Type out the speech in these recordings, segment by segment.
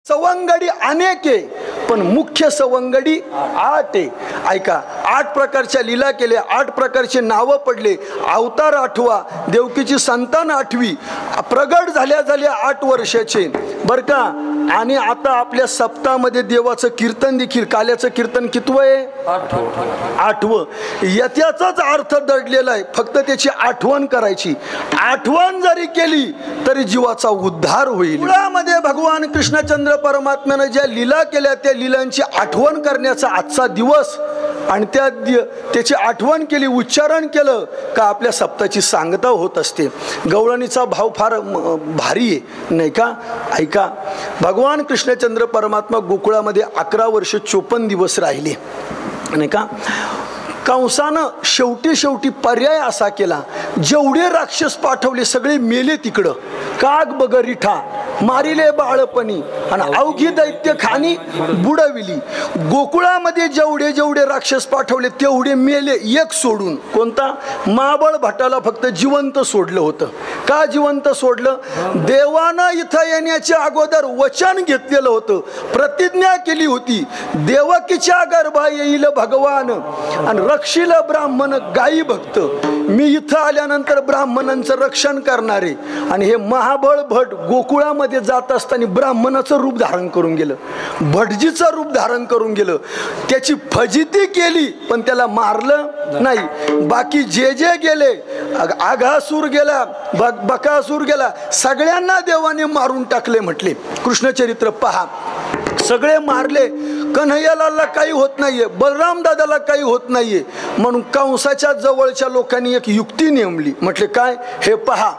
सवंगडी अनेक आहे, पण मुख्य सवंगडी 8 आहे. ऐका, 8 प्रकारच्या लीला केल्या, 8 प्रकारचे नावं पडले. अवतार 8वा, देवकीची संतान 8वी, प्रगट झाल्या 8 वर्षाचे बर का. आणि आता आपल्या सप्ताहामध्ये देवाचं कीर्तन देखील, काल्याचं कीर्तन कितवं आहे? 8वं. याच्याचाच अर्थ दडलेला आहे, फक्त त्याची आठवण करायची. आठवण जरी केली तरी जीवाचा उद्धार होईल. मुळामध्ये भगवान कृष्णचंद्र परमात्म्याने ज्या लीला केल्या त्या लीलांची आठवण करण्याचा आजचा दिवस, आणि त्याची आठवण केली, उच्चारण केलं का आपल्या सप्ताची सांगता होत असते. गवळणीचा भाव फार भारी आहे नाही का. ऐका, भगवान कृष्णचंद्र परमात्मा गोकुळामध्ये 11 वर्ष 54 दिवस राहिले नाही का. कंसानं शेवटी पर्याय असा केला, जेवढे राक्षस पाठवले सगळे मेले तिकडं. काग बगरिठा मारिले बाळपणी आणि अवघी दैत्य खानी बुडविली. गोकुळामध्ये जेवढे राक्षस पाठवले तेवढे मेले, एक सोडून. कोणता? महाबळ भटाला फक्त जिवंत सोडलं होतं. का जिवंत सोडलं? देवानं इथं येण्याच्या अगोदर वचन घेतलेलं होतं, प्रतिज्ञा केली होती, देवकीच्या गर्भा येईल भगवान आणि रक्षील ब्राह्मण गायी भक्त. मी इथं आल्यानंतर ब्राह्मणांचं रक्षण करणारे. आणि हे महाबळ भट गोकुळामध्ये जात असताना ब्राह्मणाचं रूप धारण करून गेलं, भटजीचं रूप धारण करून गेलं. त्याची फजिती केली पण त्याला मारलं नाही. बाकी जे गेले, आघासूर गेला, बकासूर गेला, सगळ्यांना देवाने मारून टाकले. म्हटले कृष्णचरित्र पहा, सगळे मारले. कन्हैयालालला काही होत नाहीये, बलराम दादाला काही होत नाहीये. म्हणून कंसाच्या जवळच्या लोकांनी एक युक्ती नेमली. म्हटले काय? हे पहा,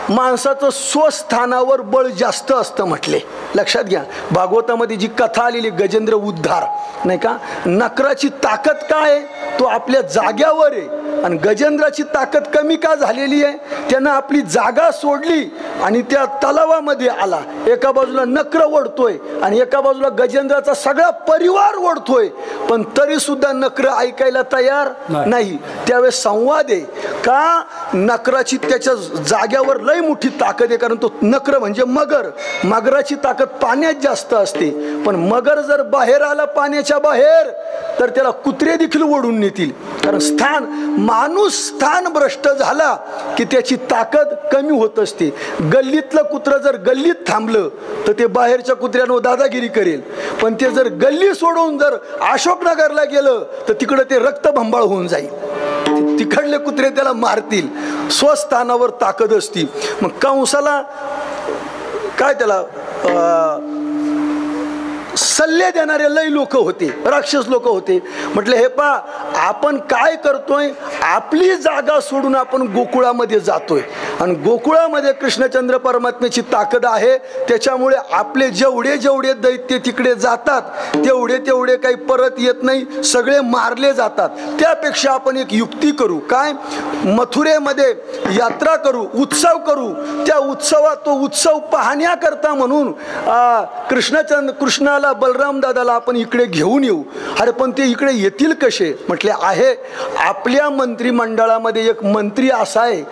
माणसाचं स्वस्थानावर बळ जास्त असतं म्हटले. लक्षात घ्या, भागवतामध्ये जी कथा आलेली गजेंद्र उद्धार नाही का, नकराची ताकद काय आहे? तो आपल्या जाग्यावर आहे. आणि गजेंद्राची ताकद कमी का झालेली आहे? त्यानं आपली जागा सोडली आणि त्या तलावामध्ये आला. एका बाजूला नक्र ओढतोय आणि एका बाजूला गजेंद्राचा सगळा परिवार ओढतोय, पण तरी सुद्धा नक्र ऐकायला तयार नाही. त्यावेळेस संवाद आहे का, नकराची त्याच्या जाग्यावर लय मोठी ताकद आहे, कारण तो नक्र म्हणजे मगर. मगराची ताकद पाण्यात जास्त असते, पण मगर जर बाहेर आला पाण्याच्या बाहेर तर त्याला कुत्रे देखील ओढून नेतील. कारण स्थान, माणूस स्थान भ्रष्ट झाला की त्याची ताकद कमी होत असते. गल्लीतलं कुत्र जर गल्लीत थांबलं तर ते बाहेरच्या कुत्र्यांवर दादागिरी करेल, पण ते जर गल्ली सोडून जर अशोकनगरला गेलं तर तिकडं ते रक्तभंबाळ होऊन जाईल, तिकडले कुत्रे त्याला मारतील. स्वस्थानावर ताकद असती. मग कंसाला काय, त्याला सल्ले देणारे लय लोक होते, राक्षस लोक होते. म्हटले हे पा, आपण काय करतोय, आपली जागा सोडून आपण गोकुळामध्ये जातोय आणि गोकुळामध्ये कृष्णचंद्र परमात्म्याची ताकद आहे. त्याच्यामुळे आपले जेवढे दैत्य तिकडे जातात तेवढे काही परत येत नाही, सगळे मारले जातात. त्यापेक्षा आपण एक युक्ती करू. काय? मथुरेमध्ये यात्रा करू, उत्सव करू. त्या उत्सवात, तो उत्सव पाहण्याकरता म्हणून कृष्णाला, बलराम दादाला आपण इकडे घेऊन येऊ. अरे पण ते इकडे येतील कसे? म्हटले आहे, आपल्या मंत्रिमंडळामध्ये एक मंत्री असा आहे,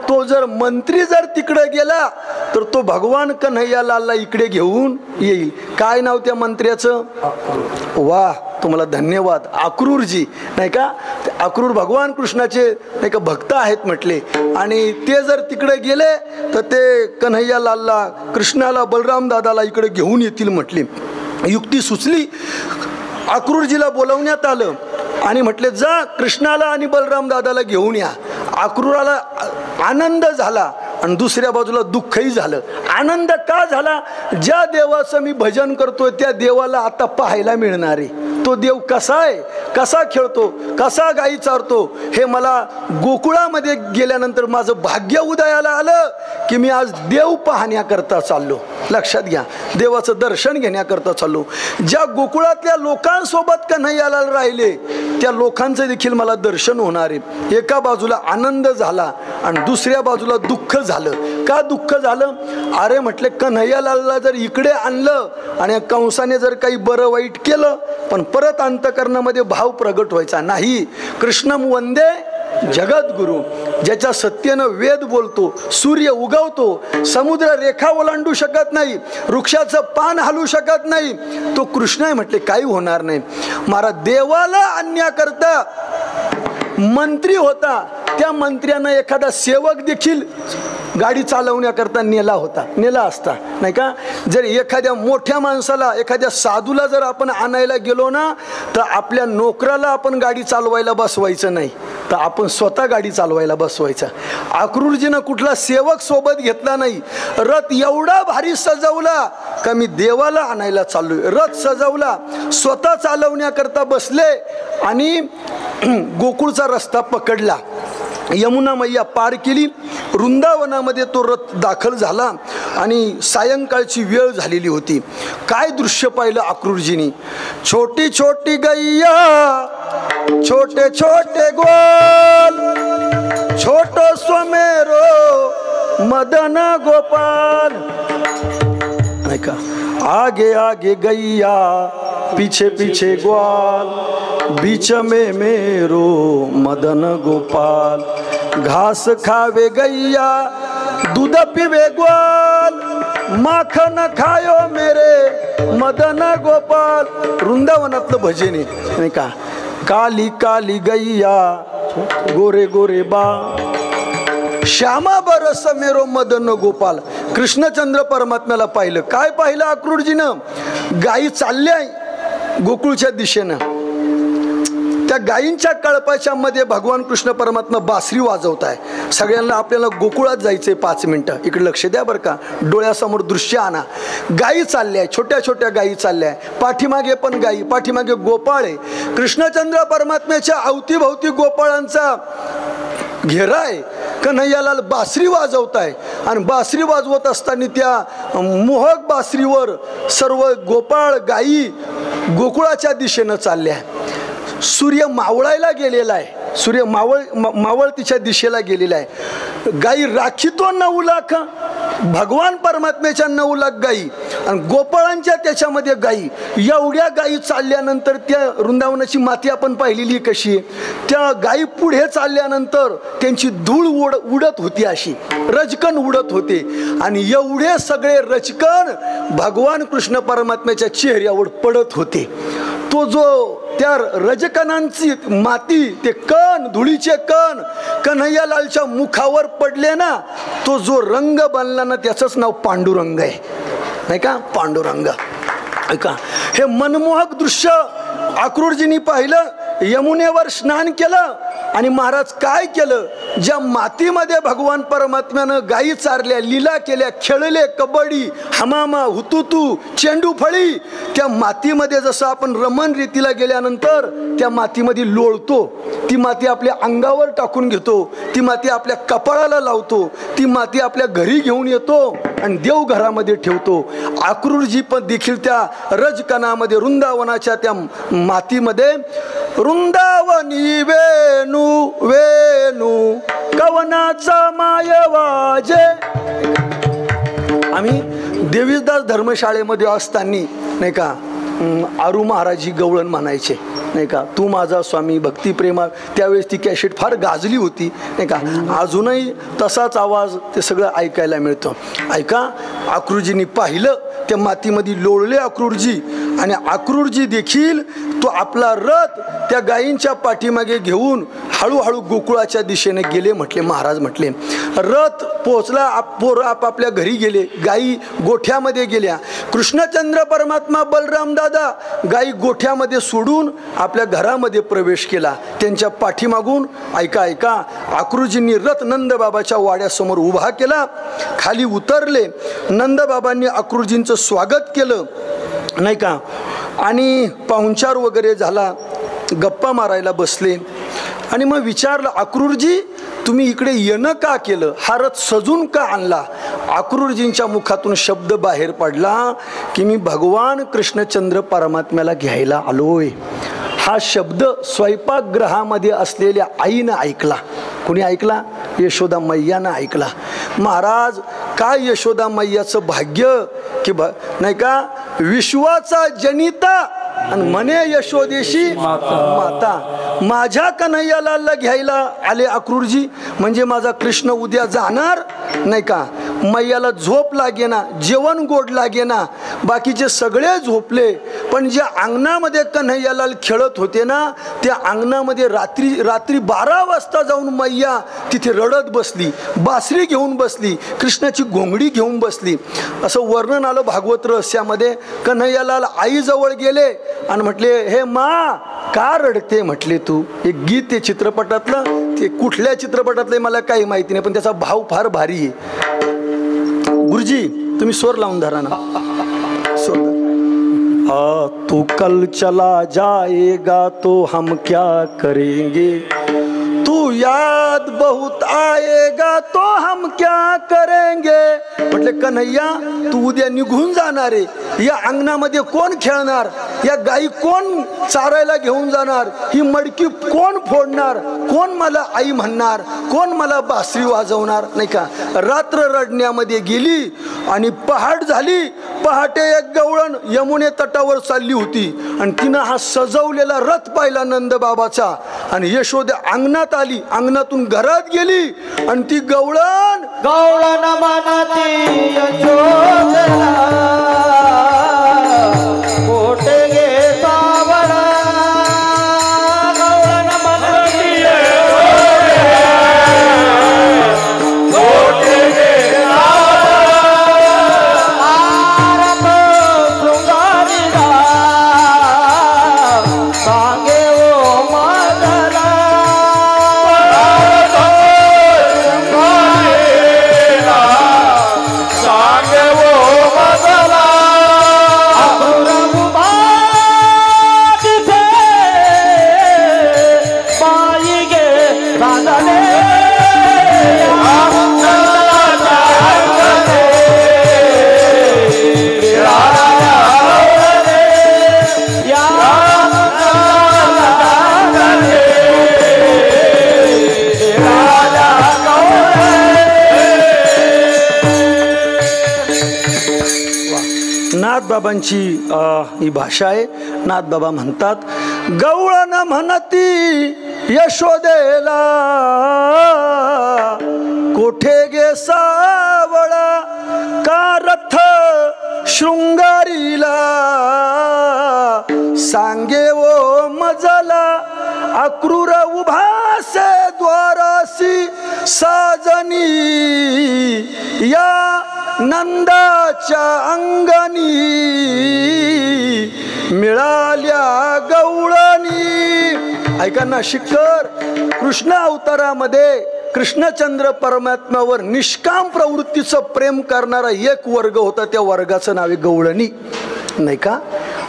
तो जर मंत्री जर तिकडे गेला तर तो भगवान कन्हैयालालला इकडे घेऊन येईल. काय नाव त्या मंत्र्याचं? वाह, तुम्हाला धन्यवाद. अक्रूरजी नाही का. अक्रूर भगवान कृष्णाचे नाही का भक्त आहेत म्हटले. आणि ते जर तिकडे गेले तर ते कन्हैयालालला, कृष्णाला, बलराम दादाला इकडे घेऊन येतील म्हटले. युक्ती सुचली. अक्रूरजीला बोलवण्यात आलं आणि म्हटले जा कृष्णाला आणि बलराम दादाला घेऊन या. अक्रूराला आनंद झाला आणि दुसऱ्या बाजूला दुःखही झालं. आनंद का झाला? ज्या देवाचं मी भजन करतोय त्या देवाला आता पाहायला मिळणार आहे. तो देव कसा आहे, कसा खेळतो, कसा गायी चारतो, हे मला गोकुळामध्ये गेल्यानंतर माझं भाग्य उदयाला आलं की मी आज देव पाहण्याकरता चाललो. लक्षात घ्या, देवाचं दर्शन घेण्याकरता चाललो. ज्या गोकुळातल्या लोकांसोबत कन्हैयाला राहिले त्या लोकांचं देखील मला दर्शन होणार आहे. एका बाजूला आनंद झाला आणि दुसऱ्या बाजूला दुःख झालं. का दुःख झालं? अरे म्हटले, कन्हैयालालला जर इकडे आणलं आणि कंसाने जर काही बरं वाईट केलं, पण परत अंतकरणामध्ये भाव प्रगट व्हायचा नाही. कृष्णम वंदे जगद्गुरु, ज्याच्या सत्तेनं वेद बोलतो, सूर्य उगवतो, समुद्र रेखा ओलांडू शकत नाही, वृक्षाचं पान हलू शकत नाही, तो कृष्ण आहे म्हटले काही होणार नाही. महाराज देवाला आणण्याकरता मंत्री होता, त्या मंत्र्यानं एखादा सेवक देखील गाडी चालवण्याकरता नेला असता नाही का. जर एखाद्या मोठ्या माणसाला, एखाद्या साधूला जर आपण आणायला गेलो ना, तर आपल्या नोकराला आपण गाडी चालवायला बसवायचं नाही, तर आपण स्वतः गाडी चालवायला बसवायचं. अक्रूरजीनं कुठला सेवक सोबत घेतला नाही. रथ एवढा भारी सजवला का मी देवाला आणायला चाललोय. रथ सजवला, स्वतः चालवण्याकरता बसले आणि गोकुळचा रस्ता पकडला. यमुना मैया पार केली. वृंदावनामध्ये तो रथ दाखल झाला आणि सायंकाळची वेळ झालेली होती. काय दृश्य पाहिलं अक्रूरजींनी. छोटी छोटी गैया, छोटे छोटे ग्वाल, छोटो स्वमेरो मदन गोपाल. नाही का, आगे आगे गैया, पीछे पीछे ग्वाल, बीच में मेरो मदन गोपाल. घास खावे गैया, दूध पीवे ग्वाल, माखन खायो मेरे मदन गोपाल. वृंदावनातलं भजन आहे नाही का. काली काली गैया, गोरे गोरे बा, श्यामा बरस मेरो मदन गोपाल. कृष्णचंद्र परमात्म्याला पाहिलं. काय पाहिलं अक्रूरजीनं. गायी चालल्या गोकुळच्या दिशेनं. त्या गायींच्या कळपाच्या मध्ये भगवान कृष्ण परमात्मा बासरी वाजवत आहे. सगळ्यांना आपल्याला गोकुळात जायचंय 5 मिनिटं. इकडे लक्ष द्या बरं का, डोळ्यासमोर दृश्य आणा. गायी चालल्या, छोट्या छोट्या गायी चालल्या, पाठीमागे पण गायी, पाठीमागे गोपाळ आहे. कृष्णचंद्र परमात्म्याच्या अवतीभोवती गोपाळांचा घेरा आहे. कन्हैयालाल बासरी वाजवत आहे आणि बासरी वाजवत असताना त्या मोहक बासरीवर सर्व गोपाळ गायी गोकुळाच्या दिशेनं चालल्या. सूर्य मावळायला गेलेला आहे. सूर्य मावळतीच्या दिशेला गेलेला आहे. गायी राखीतो 9 लाख, भगवान परमात्म्याच्या 9 लाख गायी आणि गोपाळांच्या त्याच्यामध्ये गायी. एवढ्या गायी चालल्यानंतर त्या वृंदावनाची माती आपण पाहिलेली कशी आहे. त्या गायी पुढे चालल्यानंतर त्यांची धूळ उडत होती, अशी रजकण उडत होते आणि एवढे सगळे रजकण भगवान कृष्ण परमात्म्याच्या चेहऱ्यावर पडत होते. तो जो त्या रजकणांची माती, ते कण, धुळीचे कण कन्हैयालालच्या मुखावर पडले ना, तो जो रंग बनला ना, त्याचंच नाव पांडुरंग आहे नाही का. पांडुरंग ऐका, हे मनमोहक दृश्य अक्रूरजींनी पाहिलं. यमुनेवर स्नान केलं आणि महाराज काय केलं. ज्या मातीमध्ये भगवान परमात्म्यानं गायी चारल्या, लीला केल्या, खेळले, कबड्डी, हमामा, हुतुतू, चेंडू फळी, त्या मातीमध्ये जसं आपण रमण रीतीला गेल्यानंतर त्या मातीमध्ये लोळतो, ती माती आपल्या अंगावर टाकून घेतो, ती माती आपल्या कपाळाला लावतो, ती माती आपल्या घरी घेऊन येतो आणि देव घरामध्ये ठेवतो. अक्रूरजी पण देखील त्या रजकणामध्ये, वृंदावनाच्या त्या मातीमध्ये, वृंदावनी वेणू वेणू कवनाचा माय वाजे. आम्ही देवीदास धर्मशाळेमध्ये असताना नाही का, आरू महाराजी गवळण म्हणायचे नाही का, तू माझा स्वामी भक्तिप्रेमा. त्यावेळेस ती कॅसेट फार गाजली होती नाही का. अजूनही तसाच आवाज ते सगळं ऐकायला मिळतं. ऐका, अक्रूरजींनी पाहिलं त्या मातीमध्ये लोळले अक्रूरजी आणि अक्रूरजी देखील तो आपला रथ त्या गायींच्या पाठीमागे घेऊन हळूहळू गोकुळाच्या दिशेने गेले. म्हटले महाराज म्हटले, रथ पोचला, पोरं आपापल्या घरी गेले, गायी गोठ्यामध्ये गेल्या. कृष्णचंद्र परमात्मा, बलराम दादा गायी गोठ्यामध्ये सोडून आपल्या घरामध्ये प्रवेश केला. त्यांच्या पाठीमागून ऐका ऐका, अक्रूरजींनी रथ नंदबाबाच्या वाड्यासमोर उभा केला. खाली उतरले. नंदबाबांनी अक्रूरजींचं स्वागत केलं नाही का आणि पाहुणचार वगैरे झाला. गप्पा मारायला बसले आणि मग विचारलं, अक्रूरजी तुम्ही इकडे येणं का केलं, हा रथ सजून का आणला. अक्रूरजींच्या मुखातून शब्द बाहेर पडला की मी भगवान कृष्णचंद्र परमात्म्याला घ्यायला आलोय. हा शब्द स्वयंपाकगृहामध्ये असलेल्या आईनं ऐकला. कोणी ऐकला? यशोदा मैयानं ऐकला. महाराज, काय यशोदा मैयाचं भाग्य की नाही का, विश्वाचा जनिता आणि म्हणे यशोदेशी माता. माझ्या कन्हैयालालला घ्यायला आले अक्रूरजी, म्हणजे माझा कृष्ण उद्या जाणार नाही का. मैयाला झोप लागेना, जेवण गोड लागेना, बाकीचे सगळे झोपले, पण जे अंगणामध्ये कन्हैयालाल खेळत होते ना, त्या अंगणामध्ये रात्री 12 वाजता जाऊन मैया तिथे रडत बसली, बासरी घेऊन बसली, कृष्णाची घोंगडी घेऊन बसली. असं वर्णन आलं भागवत रहस्यामध्ये. कन्हैयालाल आईजवळ गेले आणि म्हटले, हे मा का रडते म्हटले तू. एक गीत आहे चित्रपटातलं, ते कुठल्या चित्रपटातलं मला काही माहिती नाही, पण त्याचा भाव फार भारी आहे. गुरुजी तुम्ही स्वर लावून धरा ना, स्वर धरा. तू कल चला जाएगा तो हम क्या करेंगे, तू याद बहुत आएगा तो हम क्या करेंगे. म्हटले कन्हैया तू उद्या निघून जाणार आहे, या अंगणामध्ये कोण खेळणार, या गाई कोण चारायला घेऊन जाणार, ही मडकी कोण फोडणार, कोण मला आई म्हणणार, कोण मला बासरी वाजवणार नाही का. रात्र रडण्यामध्ये गेली आणि पहाट झाली. पहाटे एक गवळण यमुने तटावर चालली होती आणि तिनं हा सजवलेला रथ पाहिला नंदबाबाचा, आणि यशोदा अंगणात आली, अंगणातून घरात गेली आणि ती गवळण म्हणती यशोदेला, कोठे गे सावळा. गवळण म्हणती यशोदेला, कोठे गे सावळा. आरत शृंगारीला, सांगे ओ मदला. नाथबाबांची ही भाषा आहे. नाथबाबा म्हणतात, गवळण म्हणती यशोदेला, कोठे गे सावळा, का रथ शृंगारीला, सांगे ओ मजला. अक्रूर उभासे द्वारासी साजनी, या नंदाच्या अंगणी मिळाल्या गवळणी. ऐका ना, शिखर कृष्ण अवतारामध्ये कृष्णचंद्र परमात्म्यावर निष्काम प्रवृत्तीचं प्रेम करणारा एक वर्ग होता, त्या वर्गाचं नाव आहे गवळणी नाही का.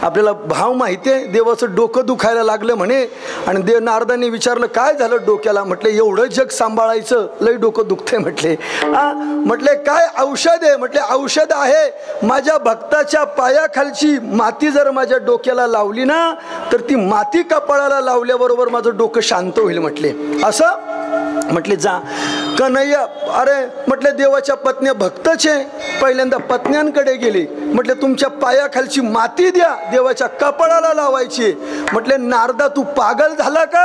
आपल्याला भाव माहिती आहे, देवाचं डोकं दुखायला लागलं म्हणे, आणि नारदाने विचारलं काय झालं डोक्याला, म्हटले एवढं जग सांभाळायचं, लय डोकं दुखते म्हटले. म्हटले काय औषध आहे, म्हटले औषध आहे, माझ्या भक्ताच्या पायाखालची माती जर माझ्या डोक्याला लावली ना, तर ती माती कपाळाला लावल्याबरोबर माझं डोकं शांत होईल म्हटले. असं म्हटले जा कन्हैया. अरे म्हटले देवाच्या पत्न्या भक्तचे, पहिल्यांदा पत्न्यांकडे गेले, म्हटले तुमच्या पायाखालची माती द्या, देवाच्या कपाळाला लावायची. म्हटले नारदा तू पागल झाला का,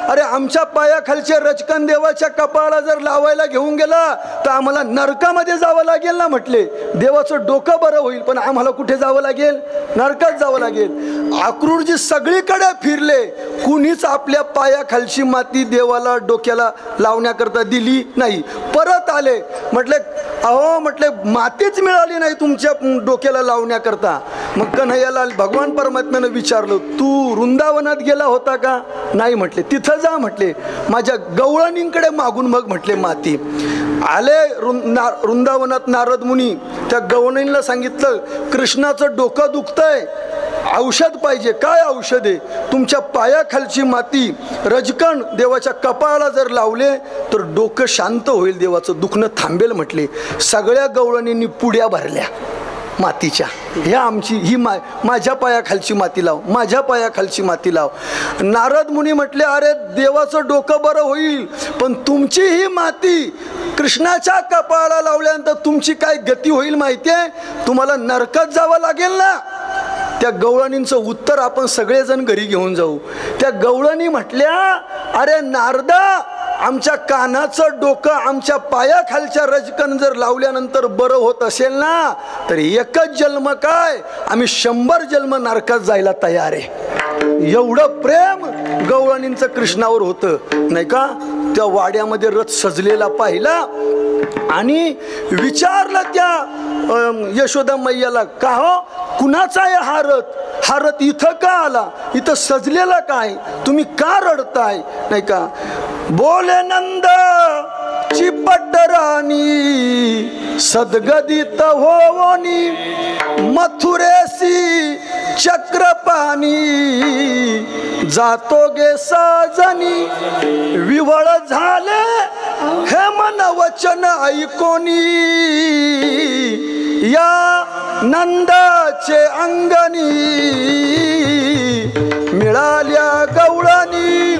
अरे आमच्या पायाखालचे रचकन देवाच्या कपाळाला जर लावायला घेऊन गेला तर आम्हाला नरकामध्ये जावं लागेल ना. म्हटले देवाचं डोकं बरं होईल, पण आम्हाला कुठे जावं लागेल, नरकात जावं लागेल. अक्रूरजी सगळीकडे फिरले, कुणीच आपल्या पायाखालची माती देवाला डोक्याला लावण्याकरता दिली नाही. परत आले, म्हटले अहो म्हटले मातीच मिळाली नाही तुमच्या डोक्याला लावण्याकरता. मग कन्हैयाला भगवान परमात्म्यानं विचारलं, तू वृंदावनात गेला होता का. नाही म्हटले. तिथं जा म्हटले, माझ्या गवळणींकडे मागून मग म्हटले माती. आले वृंदावनात नारद मुनी, त्या गवळणींना सांगितलं कृष्णाचं डोकं दुखतंय, औषध पाहिजे. काय औषध आहे, तुमच्या पायाखालची माती रजकण देवाच्या कपाळाला जर लावले तर डोकं शांत होईल, देवाचं दुखणं थांबेल म्हटले. सगळ्या गवळणींनी पुड्या भरल्या मातीच्या, ह्या आमची ही माझ्या पायाखालची माती लाव, माझ्या पायाखालची माती लाव. नारद मुनी म्हटले अरे देवाचं डोकं बरं होईल, पण तुमची ही माती कृष्णाच्या कपाळाला लावल्यानंतर तुमची काय गती होईल माहिती आहे, तुम्हाला नरकात जावं लागेल ना. त्या गवळणींचं उत्तर आपण सगळेजण घरी घेऊन जाऊ. त्या गवळणी म्हटल्या, अरे नारदा, आमच्या कानाचं डोकं आमच्या पायाखालच्या रजकन जर लावल्यानंतर बरं होत असेल ना, तर एकच जन्म काय, आम्ही 100 जन्म नरकात जायला तयार आहे. एवढं प्रेम गवळणींचं कृष्णावर होतं नाही का. त्या वाड्यामध्ये रथ सजलेला पाहिला आणि विचारलं त्या यशोदा मैयाला, का हो, कुणाचा आहे हा रथ? हा रथ इथं का आला? इथं सजलेला काय? तुम्ही का रडताय नाही का. बोले नंद ची पटराणी सद्गदित होवनी मथुरेसी चक्रपाणी जातो गे सजनी विवळ झाले हे मन वचन ऐकोनी या नंदाचे अंगणी मिळाल्या गवळणी.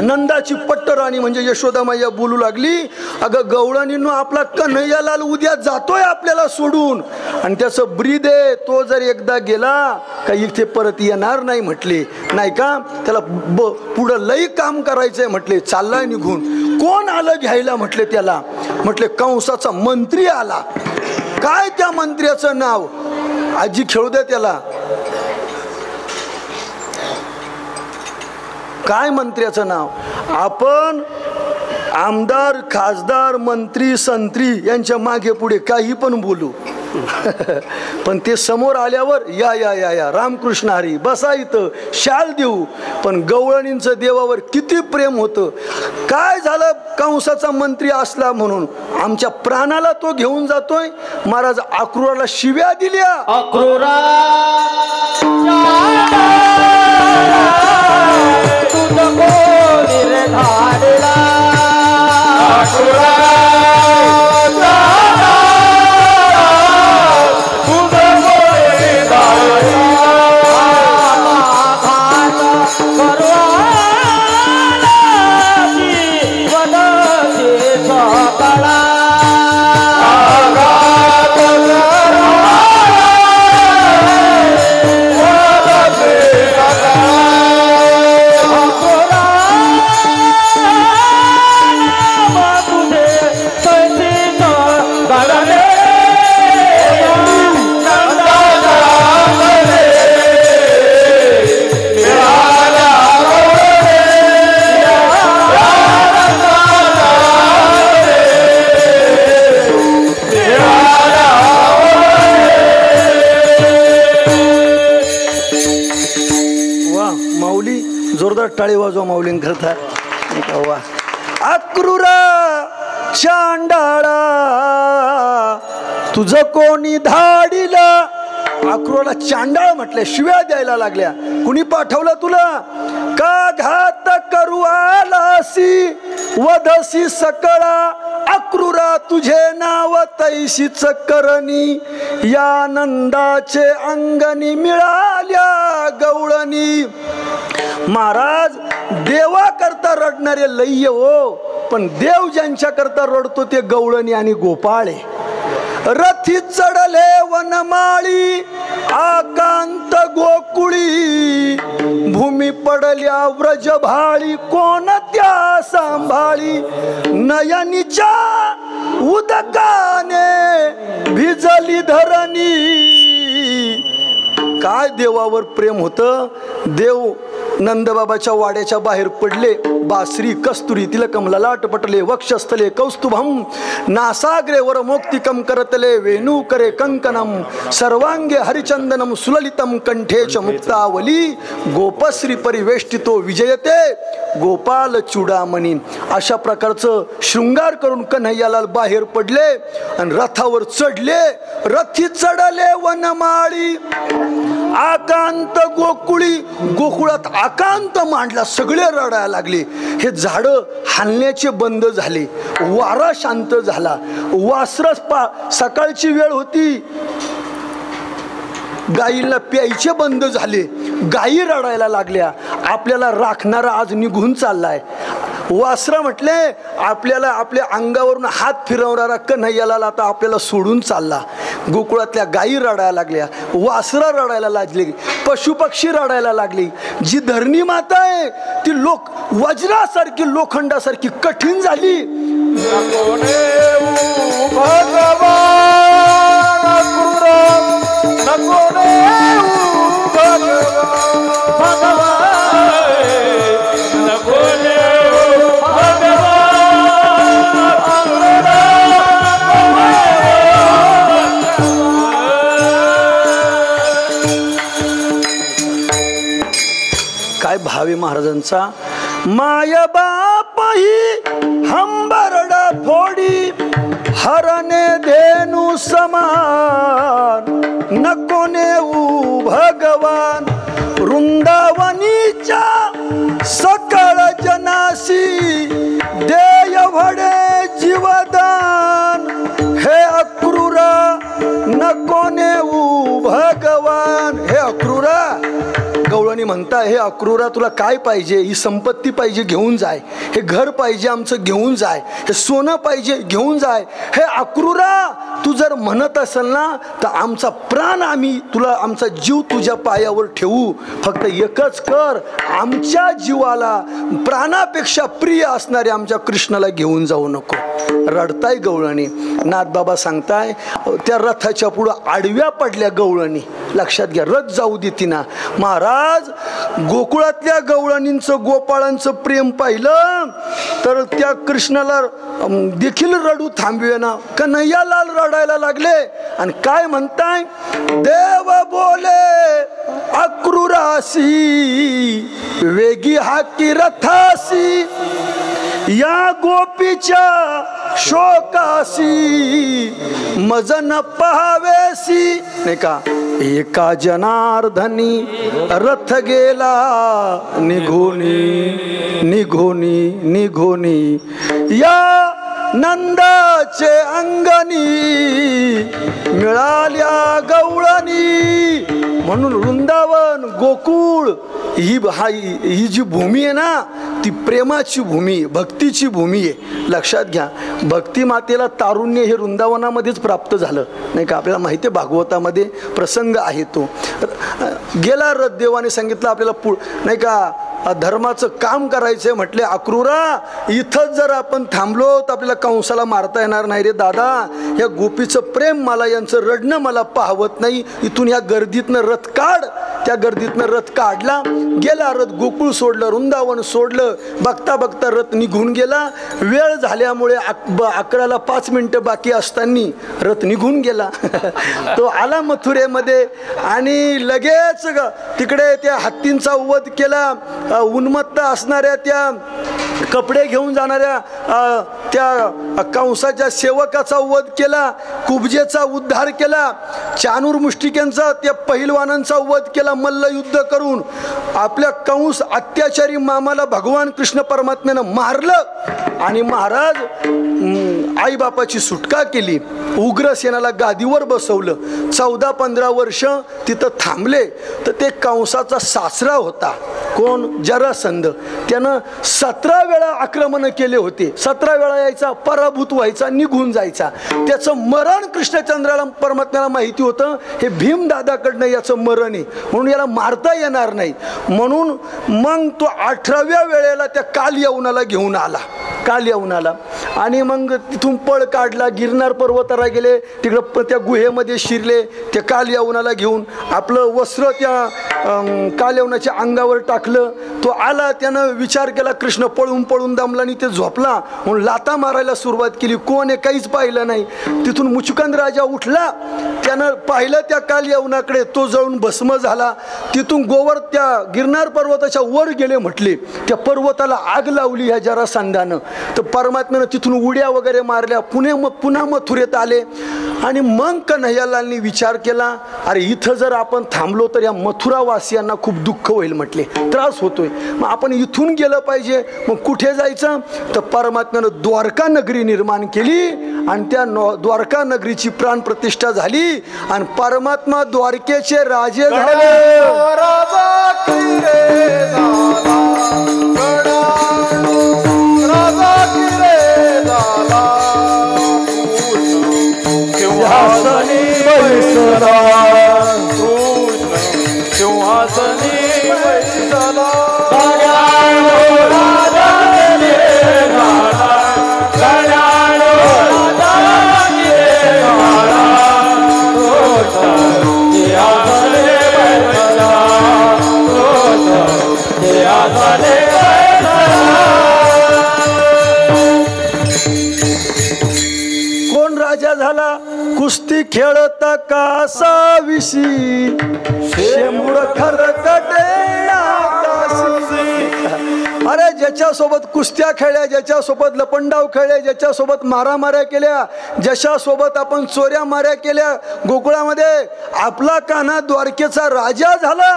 नंदाची पट्टराणी म्हणजे यशोदा मैया बोलू लागली, अगं गवळणींनो, आपला कन्हैयालाल उद्या जातोय आपल्याला सोडून आणि त्याचं ब्रीद आहे, तो जर एकदा गेला का इथे परत येणार नाही म्हटले नाही का. त्याला पुढं लई काम करायचंय म्हटले, चाललाय निघून. कोण आलं घ्यायला म्हटले त्याला? म्हटले कंसाचा मंत्री आला. काय त्या मंत्र्याचं नाव? आजी खेळू द्या त्याला. काय मंत्र्याचं नाव? आपण आमदार, खासदार, मंत्री, संत्री यांच्या मागे पुढे काही पण बोलू पण ते समोर आल्यावर या या या या रामकृष्ण हरी बसा इथं, शाल देऊ. पण गवळणींचं देवावर किती प्रेम होतं. काय झालं, कंसाचा मंत्री असला म्हणून आमच्या प्राणाला तो घेऊन जातोय. महाराज अक्रूराला शिव्या दिल्या. अक्रूरा टाळी वाजवा माऊलीं करता. वा अक्रूरा चांडाळा तुझं कोणी धाडिला. अक्रूराला चांडाळ म्हटले, शिव्या द्यायला लागल्या. कुणी पाठवलं तुला? का घात करू आलासी वधसी सकळा अक्रूरा तुझे नाव तैशीच करणी या नंदाचे अंगणी मिळाल्या गवळणी. महाराज देवा करता रडणारे लय्य हो, पण देव ज्यांच्या करता रडतो ते गवळणी आणि गोपाळे. रथी चढले वनमाळी आकांत गोकुळी भूमी पडल्या व्रज भाळी कोण त्या सांभाळी नयनीच्या उदकाने भिजली धरणी. काय देवावर प्रेम होतं. देव नंदबाबाच्या वाड्याच्या बाहेर पडले. बासरी कस्तुरी तिलकम ललाट पटले वक्षस्थले कौस्तुभम नासाग्रे वरमोक्तिकम करतले वेणू करे कंकणम सर्वांगे हरिचंदनम सुललितम कंठे च मुक्तावली गोपश्री परिवेष्टितो विजयते गोपाल चूडामणी. अशा प्रकारचं शृंगार करून कन्हैयालाल बाहेर पडले आणि रथावर चढले. रथी चढले वनमाळी आकांत गोकुळी. गोकुळात आकांत मांडला, सगळे रडायला लागले. हे झाडं हालण्याचे बंद झाले, वारा शांत झाला. वासरस सकाळची वेळ होती, गाईला प्यायचे बंद झाले. गायी रडायला लागल्या. आपल्याला राखणारा आज निघून चाललाय. वासरा म्हटले आपल्याला आपल्या अंगावरून हात फिरवणारा कन्हैयाला आता आपल्याला सोडून चालला. गोकुळातल्या गायी रडायला लागल्या, वासरा रडायला लागली, पशुपक्षी रडायला लागली. जी धरणी माता आहे ती वज्रासारखी लोखंडासारखी कठीण झाली. काय भावे महाराजांचा. माय बापही हंबरडा फोडी हरणे धेनू समान नको नेऊ भगवान वृंदावनीच्या सकळ जनासी देय भडे जीवदान हे अक्रूरा नको नेऊ भगवान. हे अक्रूरा, गवळणी म्हणता हे अक्रूरा तुला काय पाहिजे? ही संपत्ती पाहिजे घेऊन जाय, हे घर पाहिजे आमचं घेऊन जाय, हे सोनं पाहिजे घेऊन जाय. हे अक्रूरा तू जर म्हणत असेल ना तर आमचा प्राण आम्ही तुला, आमचा जीव तुझ्या पायावर ठेवू. फक्त एकच कर, आमच्या जीवाला प्राणापेक्षा प्रिय असणारे आमच्या कृष्णाला घेऊन जाऊ नको. रडताय गवळणी. नाथबाबा सांगताय त्या रथाच्या पुढं आडव्या पडल्या गवळणी. लक्षात घ्या, रथ जाऊ देती ना. महाराज गोकुळातल्या गवळणींचं गोपाळांचं प्रेम पाहिलं तर त्या कृष्णाला देखील रडू थांबवे ना. कन्हैयालाल रडायला लागले आणि काय म्हणताय, देव बोले अक्रूरासी वेगी हाकी रथासी या गोपीच्या शोकासी मज न पहावेसी. नाही का, एका जनार्दनी रथ गेला निघोनी निघोनी निघोनी या नंदाचे अंगणी मिळाल्या गवळणी. म्हणून वृंदावन गोकुळ ही जी भूमी आहे ना ती प्रेमाची भूमी, भक्तीची भूमी आहे. लक्षात घ्या, भक्ती मातेला तारुण्य हे वृंदावनामध्येच प्राप्त झालं. नाही का, आपल्याला माहिती आहे भागवतामध्ये प्रसंग आहे तो. गेला रथ, देवाने सांगितलं आपल्याला नाही का धर्माचं काम करायचंय. म्हटले अक्रूरा इथंच जर आपण थांबलो तर आपल्याला कंसाला मारता येणार नाही रे दादा. या गोपीचं प्रेम मला, यांचं रडणं मला पाहवत नाही. इथून या गर्दीतनं रथ काढ. त्या गर्दीतनं रथ काढला, गेला रथ. गोकुळ सोडलं, वृंदावन सोडलं. बघता बघता रथ निघून गेला. वेळ झाल्यामुळे 11ला 5 मिनिटं बाकी असताना रथ निघून गेला. तो आला मथुरेमध्ये आणि लगेच तिकडे त्या हत्तींचा वध केला. उन्मत्त असणाऱ्या त्या कपडे घेऊन जाणाऱ्या त्या कंसाच्या सेवकाचा वध केला. कुब्जेचा उद्धार केला. चाणूर मुष्टिकेंचा, त्या पहिलवानांचा वध केला मल्लयुद्ध करून. आपल्या कंस अत्याचारी मामाला भगवान कृष्ण परमात्म्यानं मारलं आणि महाराज आईबापाची सुटका केली. उग्रसेनाला गादीवर बसवलं. 14-15 वर्ष तिथं थांबले. तर ते कंसाचा सासरा होता कोण, जरासंध. त्यानं 17 वेळा आक्रमण केले होते. 17 वेळा यायचा, पराभूत व्हायचा, निघून जायचा. त्याचं मरण कृष्णचंद्राला परमात्म्याला माहिती होतं, हे भीमदादाकडनं याचं मरण आहे म्हणून याला मारता येणार नाही. म्हणून मग तो 18व्या वेळेला त्या काल यवनाला घेऊन आला. काल येऊन आला आणि मग तिथून पळ काढला. गिरनार पर्वताला गेले, तिकडं त्या गुहेमध्ये शिरले. त्या काल यवनाला घेऊन आपलं वस्त्र त्या काल यवनाच्या अंगावर टाकलं. तो आला, त्यानं विचार केला कृष्ण पळून पळून दमला आणि ते झोपला म्हणून लाता मारायला सुरुवात केली. कोण आहे काहीच पाहिलं नाही. तिथून मुचुकंद राजा उठला, त्यानं पाहिलं त्या काल यवनाकडे, तो जळून भस्म झाला. तिथून गोवर त्या गिरनार पर्वताच्या वर गेले म्हटले. त्या पर्वताला आग लावली ह्या जरासंधानं. तर परमात्म्यानं तिथून उड्या वगैरे मारल्या. पुन्हा मथुरेत आले आणि मग कन्हैयालालनी विचार केला, अरे इथं जर आपण थांबलो तर या मथुरावासियांना खूप दुःख होईल म्हटले, त्रास होतोय. मग आपण इथून गेलं पाहिजे. मग कुठे जायचं तर परमात्म्यानं द्वारका नगरी निर्माण केली आणि त्या द्वारका नगरीची प्राणप्रतिष्ठा झाली आणि परमात्मा द्वारकेचे राजे झाले. राजा बैसला कृष्ण सिंहासनी बैसला गण्याळो राजाने झाला गण्याळो राजाने झाला तोच सिंहासनी बैसला तोच सिंहासनी कोण राजा झाला? कुस्ती खेळता कासाविषयी शेंबूड खरकटे आकाशी. अरे ज्याच्यासोबत कुस्त्या खेळल्या, ज्याच्यासोबत लपंडाव खेळले, ज्याच्यासोबत मारामाऱ्या केल्या, ज्याच्यासोबत आपण चोऱ्या माऱ्या केल्या गोकुळामध्ये, आपला कान्हा द्वारकेचा राजा झाला.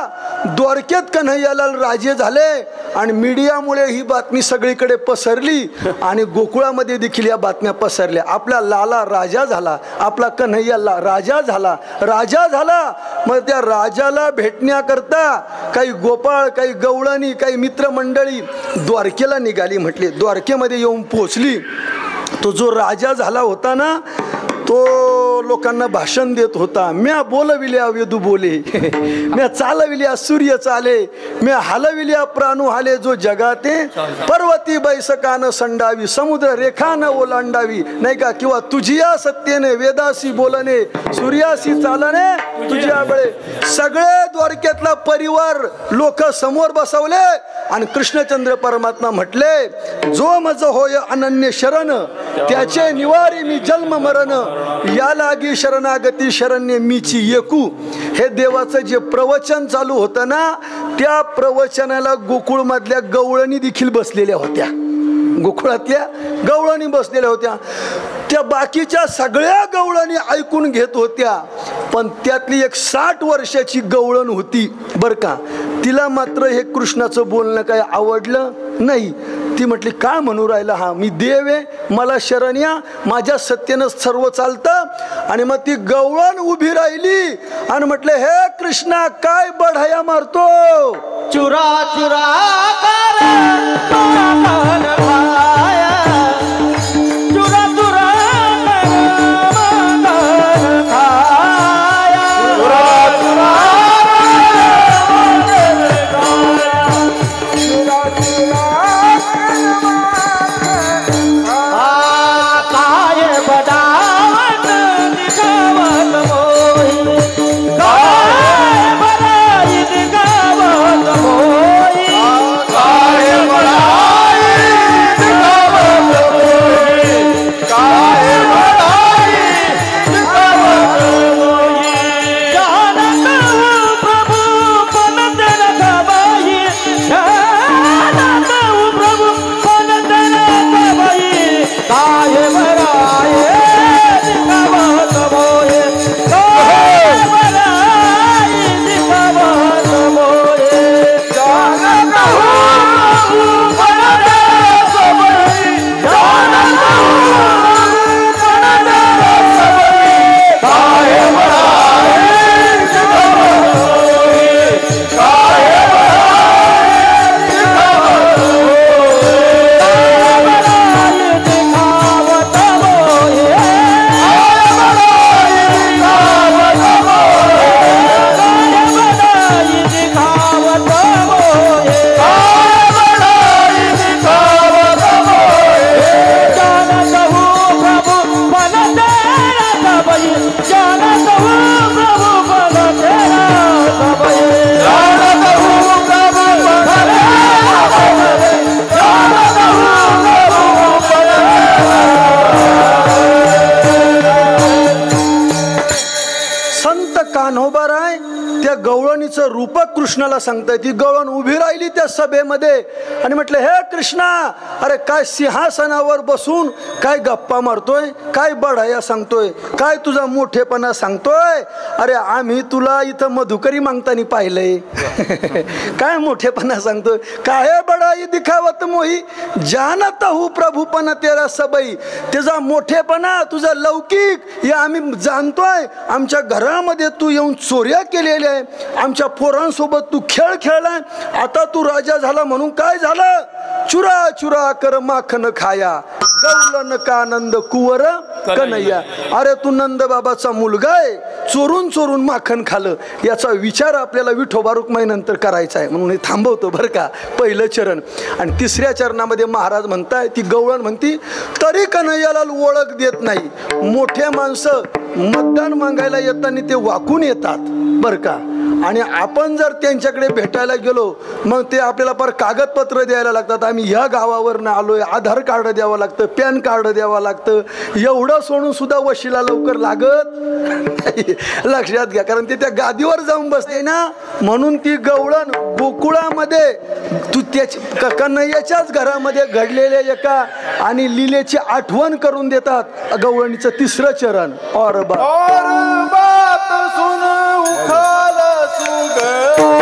द्वारकेत कन्हैयालाल राजे झाले आणि मीडियामुळे ही बातमी सगळीकडे पसरली आणि गोकुळामध्ये देखील या बातम्या पसरल्या. आपला लाला राजा झाला, आपला कन्हैयाला राजा झाला, राजा झाला. मग त्या राजाला भेटण्याकरता काही गोपाळ, काही गवळणी, काही मित्रमंडळी द्वारकेला निघाली. म्हटले द्वारकेमध्ये येऊन पोचली. तो जो राजा झाला होता ना, तो लोकांना भाषण देत होता. म्या बोलविल्या वेदू बोले, म्या चालविल्या सूर्य चाले, म्या हलविल्या प्राणू हाले, जो जगाते पर्वती बैसकान संडावी, समुद्र रेखान ओलांडावी, नाही का? किंवा तुझिया सत्येने वेदासी बोलणे, सूर्यासी चालणे तुझ्या बळे. सगळे द्वारकेतला परिवार लोक समोर बसवले आणि कृष्णचंद्र परमात्मा म्हटले, जो मज होय अनन्य शरण, त्याचे निवारी मी जन्म मरण, या लागी शरणागती शरण्य मीची एकू. हे देवाचं जे प्रवचन चालू होतं ना, त्या प्रवचनाला गोकुळ मधल्या गवळणी देखील बसलेल्या होत्या. गोकुळातल्या गवळणी बसलेल्या होत्या. त्या बाकीच्या सगळ्या गवळणी ऐकून घेत होत्या, पण त्यातली एक 60 वर्षाची गवळण होती बरं का. तिला मात्र हे कृष्णाचं बोलणं काय आवडलं नाही. ती म्हटली, काय म्हणू राहिला हा? मी देव आहे, मला शरण या, माझ्या सत्तेनं सर्व चालतं. आणि मग ती गवळण उभी राहिली आणि म्हटले, हे कृष्णा काय बढाया मारतो? चुरा चुरा कर चुरा चुरा गवळणीचं रूपक कृष्णाला सांगताय. ती गवळण उभी राहिली त्या सभेमध्ये आणि म्हटलं, हे कृष्णा, अरे काय सिंहासनावर बसून काय गप्पा मारतोय, काय बढाया सांगतोय, काय तुझा मोठेपणा सांगतोय? अरे आम्ही तुला इथं मधुकरी मागताना पाहिलंय. काय मोठेपणा सांगतोय, काय बडाई दिखावत मोही, जानता हूँ प्रभुपणा तेरा सबई. त्याचा मोठेपणा, तुझा लौकिक हे आम्ही जाणतोय. आमच्या घरामध्ये तू येऊन चोऱ्या केलेल्या आहे, आमच्या पोरांसोबत तू खेळ खेळलाय. आता तू राजा झाला म्हणून काय झालं? चुरा चुरा कर माखन खाया, गवलन का आनंद कुवर कन्हैया, अरे तू नंद बाबाचा मुलगा आहे, चोरून चोरून माखन खाल्लं, याचा विचार आपल्याला विठोबा रुक्माई नंतर करायचा आहे. म्हणून हे थांबवतो बरं का पहिलं चरण. आणि तिसऱ्या चरणामध्ये महाराज म्हणताय, ती गवळण म्हणती तरी कन्हैयाला ओळख देत नाही. मोठे माणसं मतदान मागायला येताना ते वाकून येतात बरं का, आणि आपण जर त्यांच्याकडे भेटायला गेलो मग ते आपल्याला पर कागदपत्र द्यायला लागतात. आम्ही ह्या गावावरनं आलोय, आधार कार्ड द्यावं लागतं, पॅन कार्ड द्यावं लागतं. एवढं सोडून सुद्धा वशिला लवकर लागत नाही. लक्षात घ्या, कारण ते त्या गादीवर जाऊन बसते ना. म्हणून ती गवळण गोकुळामध्ये तू त्याची कन्हैयाच्याच घरामध्ये घडलेल्या एका आणि लीलेची आठवण करून देतात. गवळणीचं तिसरं चरण. और बात सुन उखाल सुगला,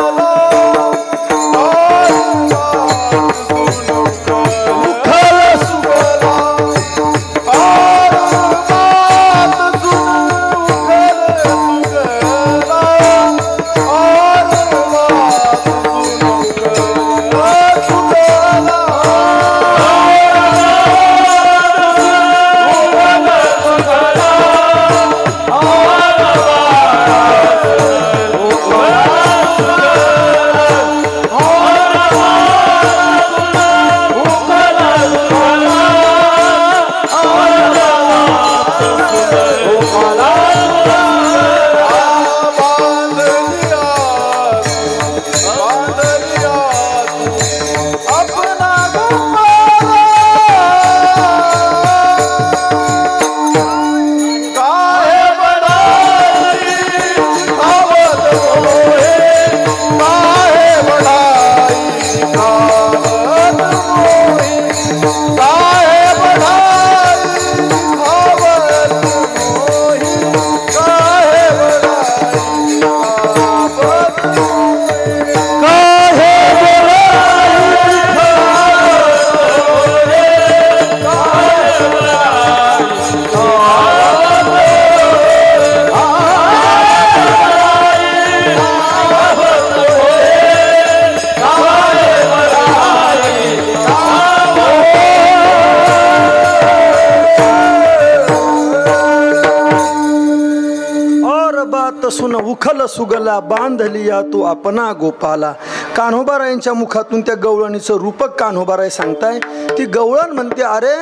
सुन उखल सुगला बांधलिया तू अपना गोपाला. कान्होबारायांच्या मुखातून त्या गवळणीचं रूपक कान्होबाराय सांगताय. ती गवळण म्हणते, अरे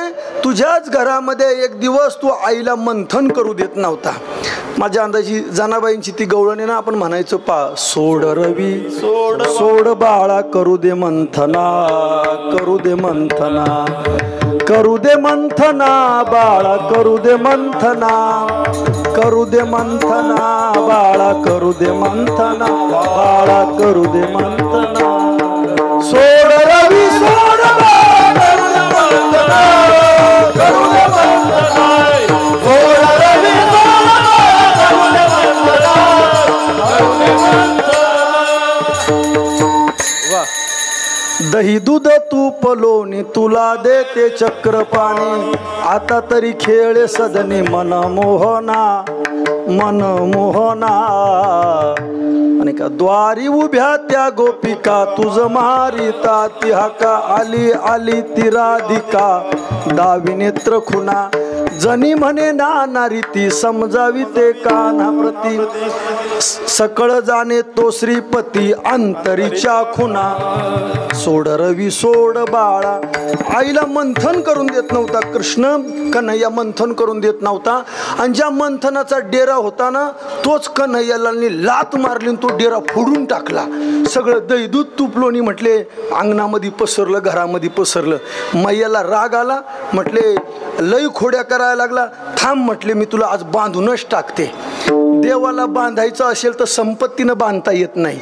तुझ्याच घरामध्ये एक दिवस तू आईला मंथन करू देत नव्हता. माझ्या अंदाजी जनाबाईंची ती गवळणी ना, आपण म्हणायचो पा सोड रवी सोड बाळा करू दे मंथना, करू दे मंथना, करू दे मंथना बाळा करू दे मंथना, करू दे मंथना बाळा करू दे मंथना, बाळा करू दे मंथना. सोड रवी सोड बाळा करू दे मंथना, करू दे मंथना, सोड रवी सोड बाळा करू दे मंथना, करू दे मंथना. दही दूध तूप लोणी तुला देते चक्र पाणी, आता तरी खेळ सदनी मन मोहना, मन मोहना. आणि का द्वारी उभ्या त्या गोपिका तुझ मारिता, ती हाका आली आली ती राधिका, डावी नेत्र खुना जनी म्हणे नाना रीती, समजावी ते कान्हा प्रती, सकळ जाणे तो श्रीपती अंतरीच्या खुना. सोड रवी सोड बाळा. आईला मंथन करून देत नव्हता कृष्ण, कन्हैया मंथन करून देत नव्हता. आणि ज्या मंथनाचा डेरा होता ना, तोच कन्हैयाला लात मारली, तो डेरा फोडून टाकला. सगळं दही दूध तूप लोणी म्हटले अंगणामध्ये पसरलं, घरामध्ये पसरलं. मैयाला राग आला, म्हटले लई खोड्या करायला लागला. थांब म्हटले, मी तुला आज बांधूनच टाकते. देवाला बांधायचं असेल तर संपत्तीनं बांधता येत नाही,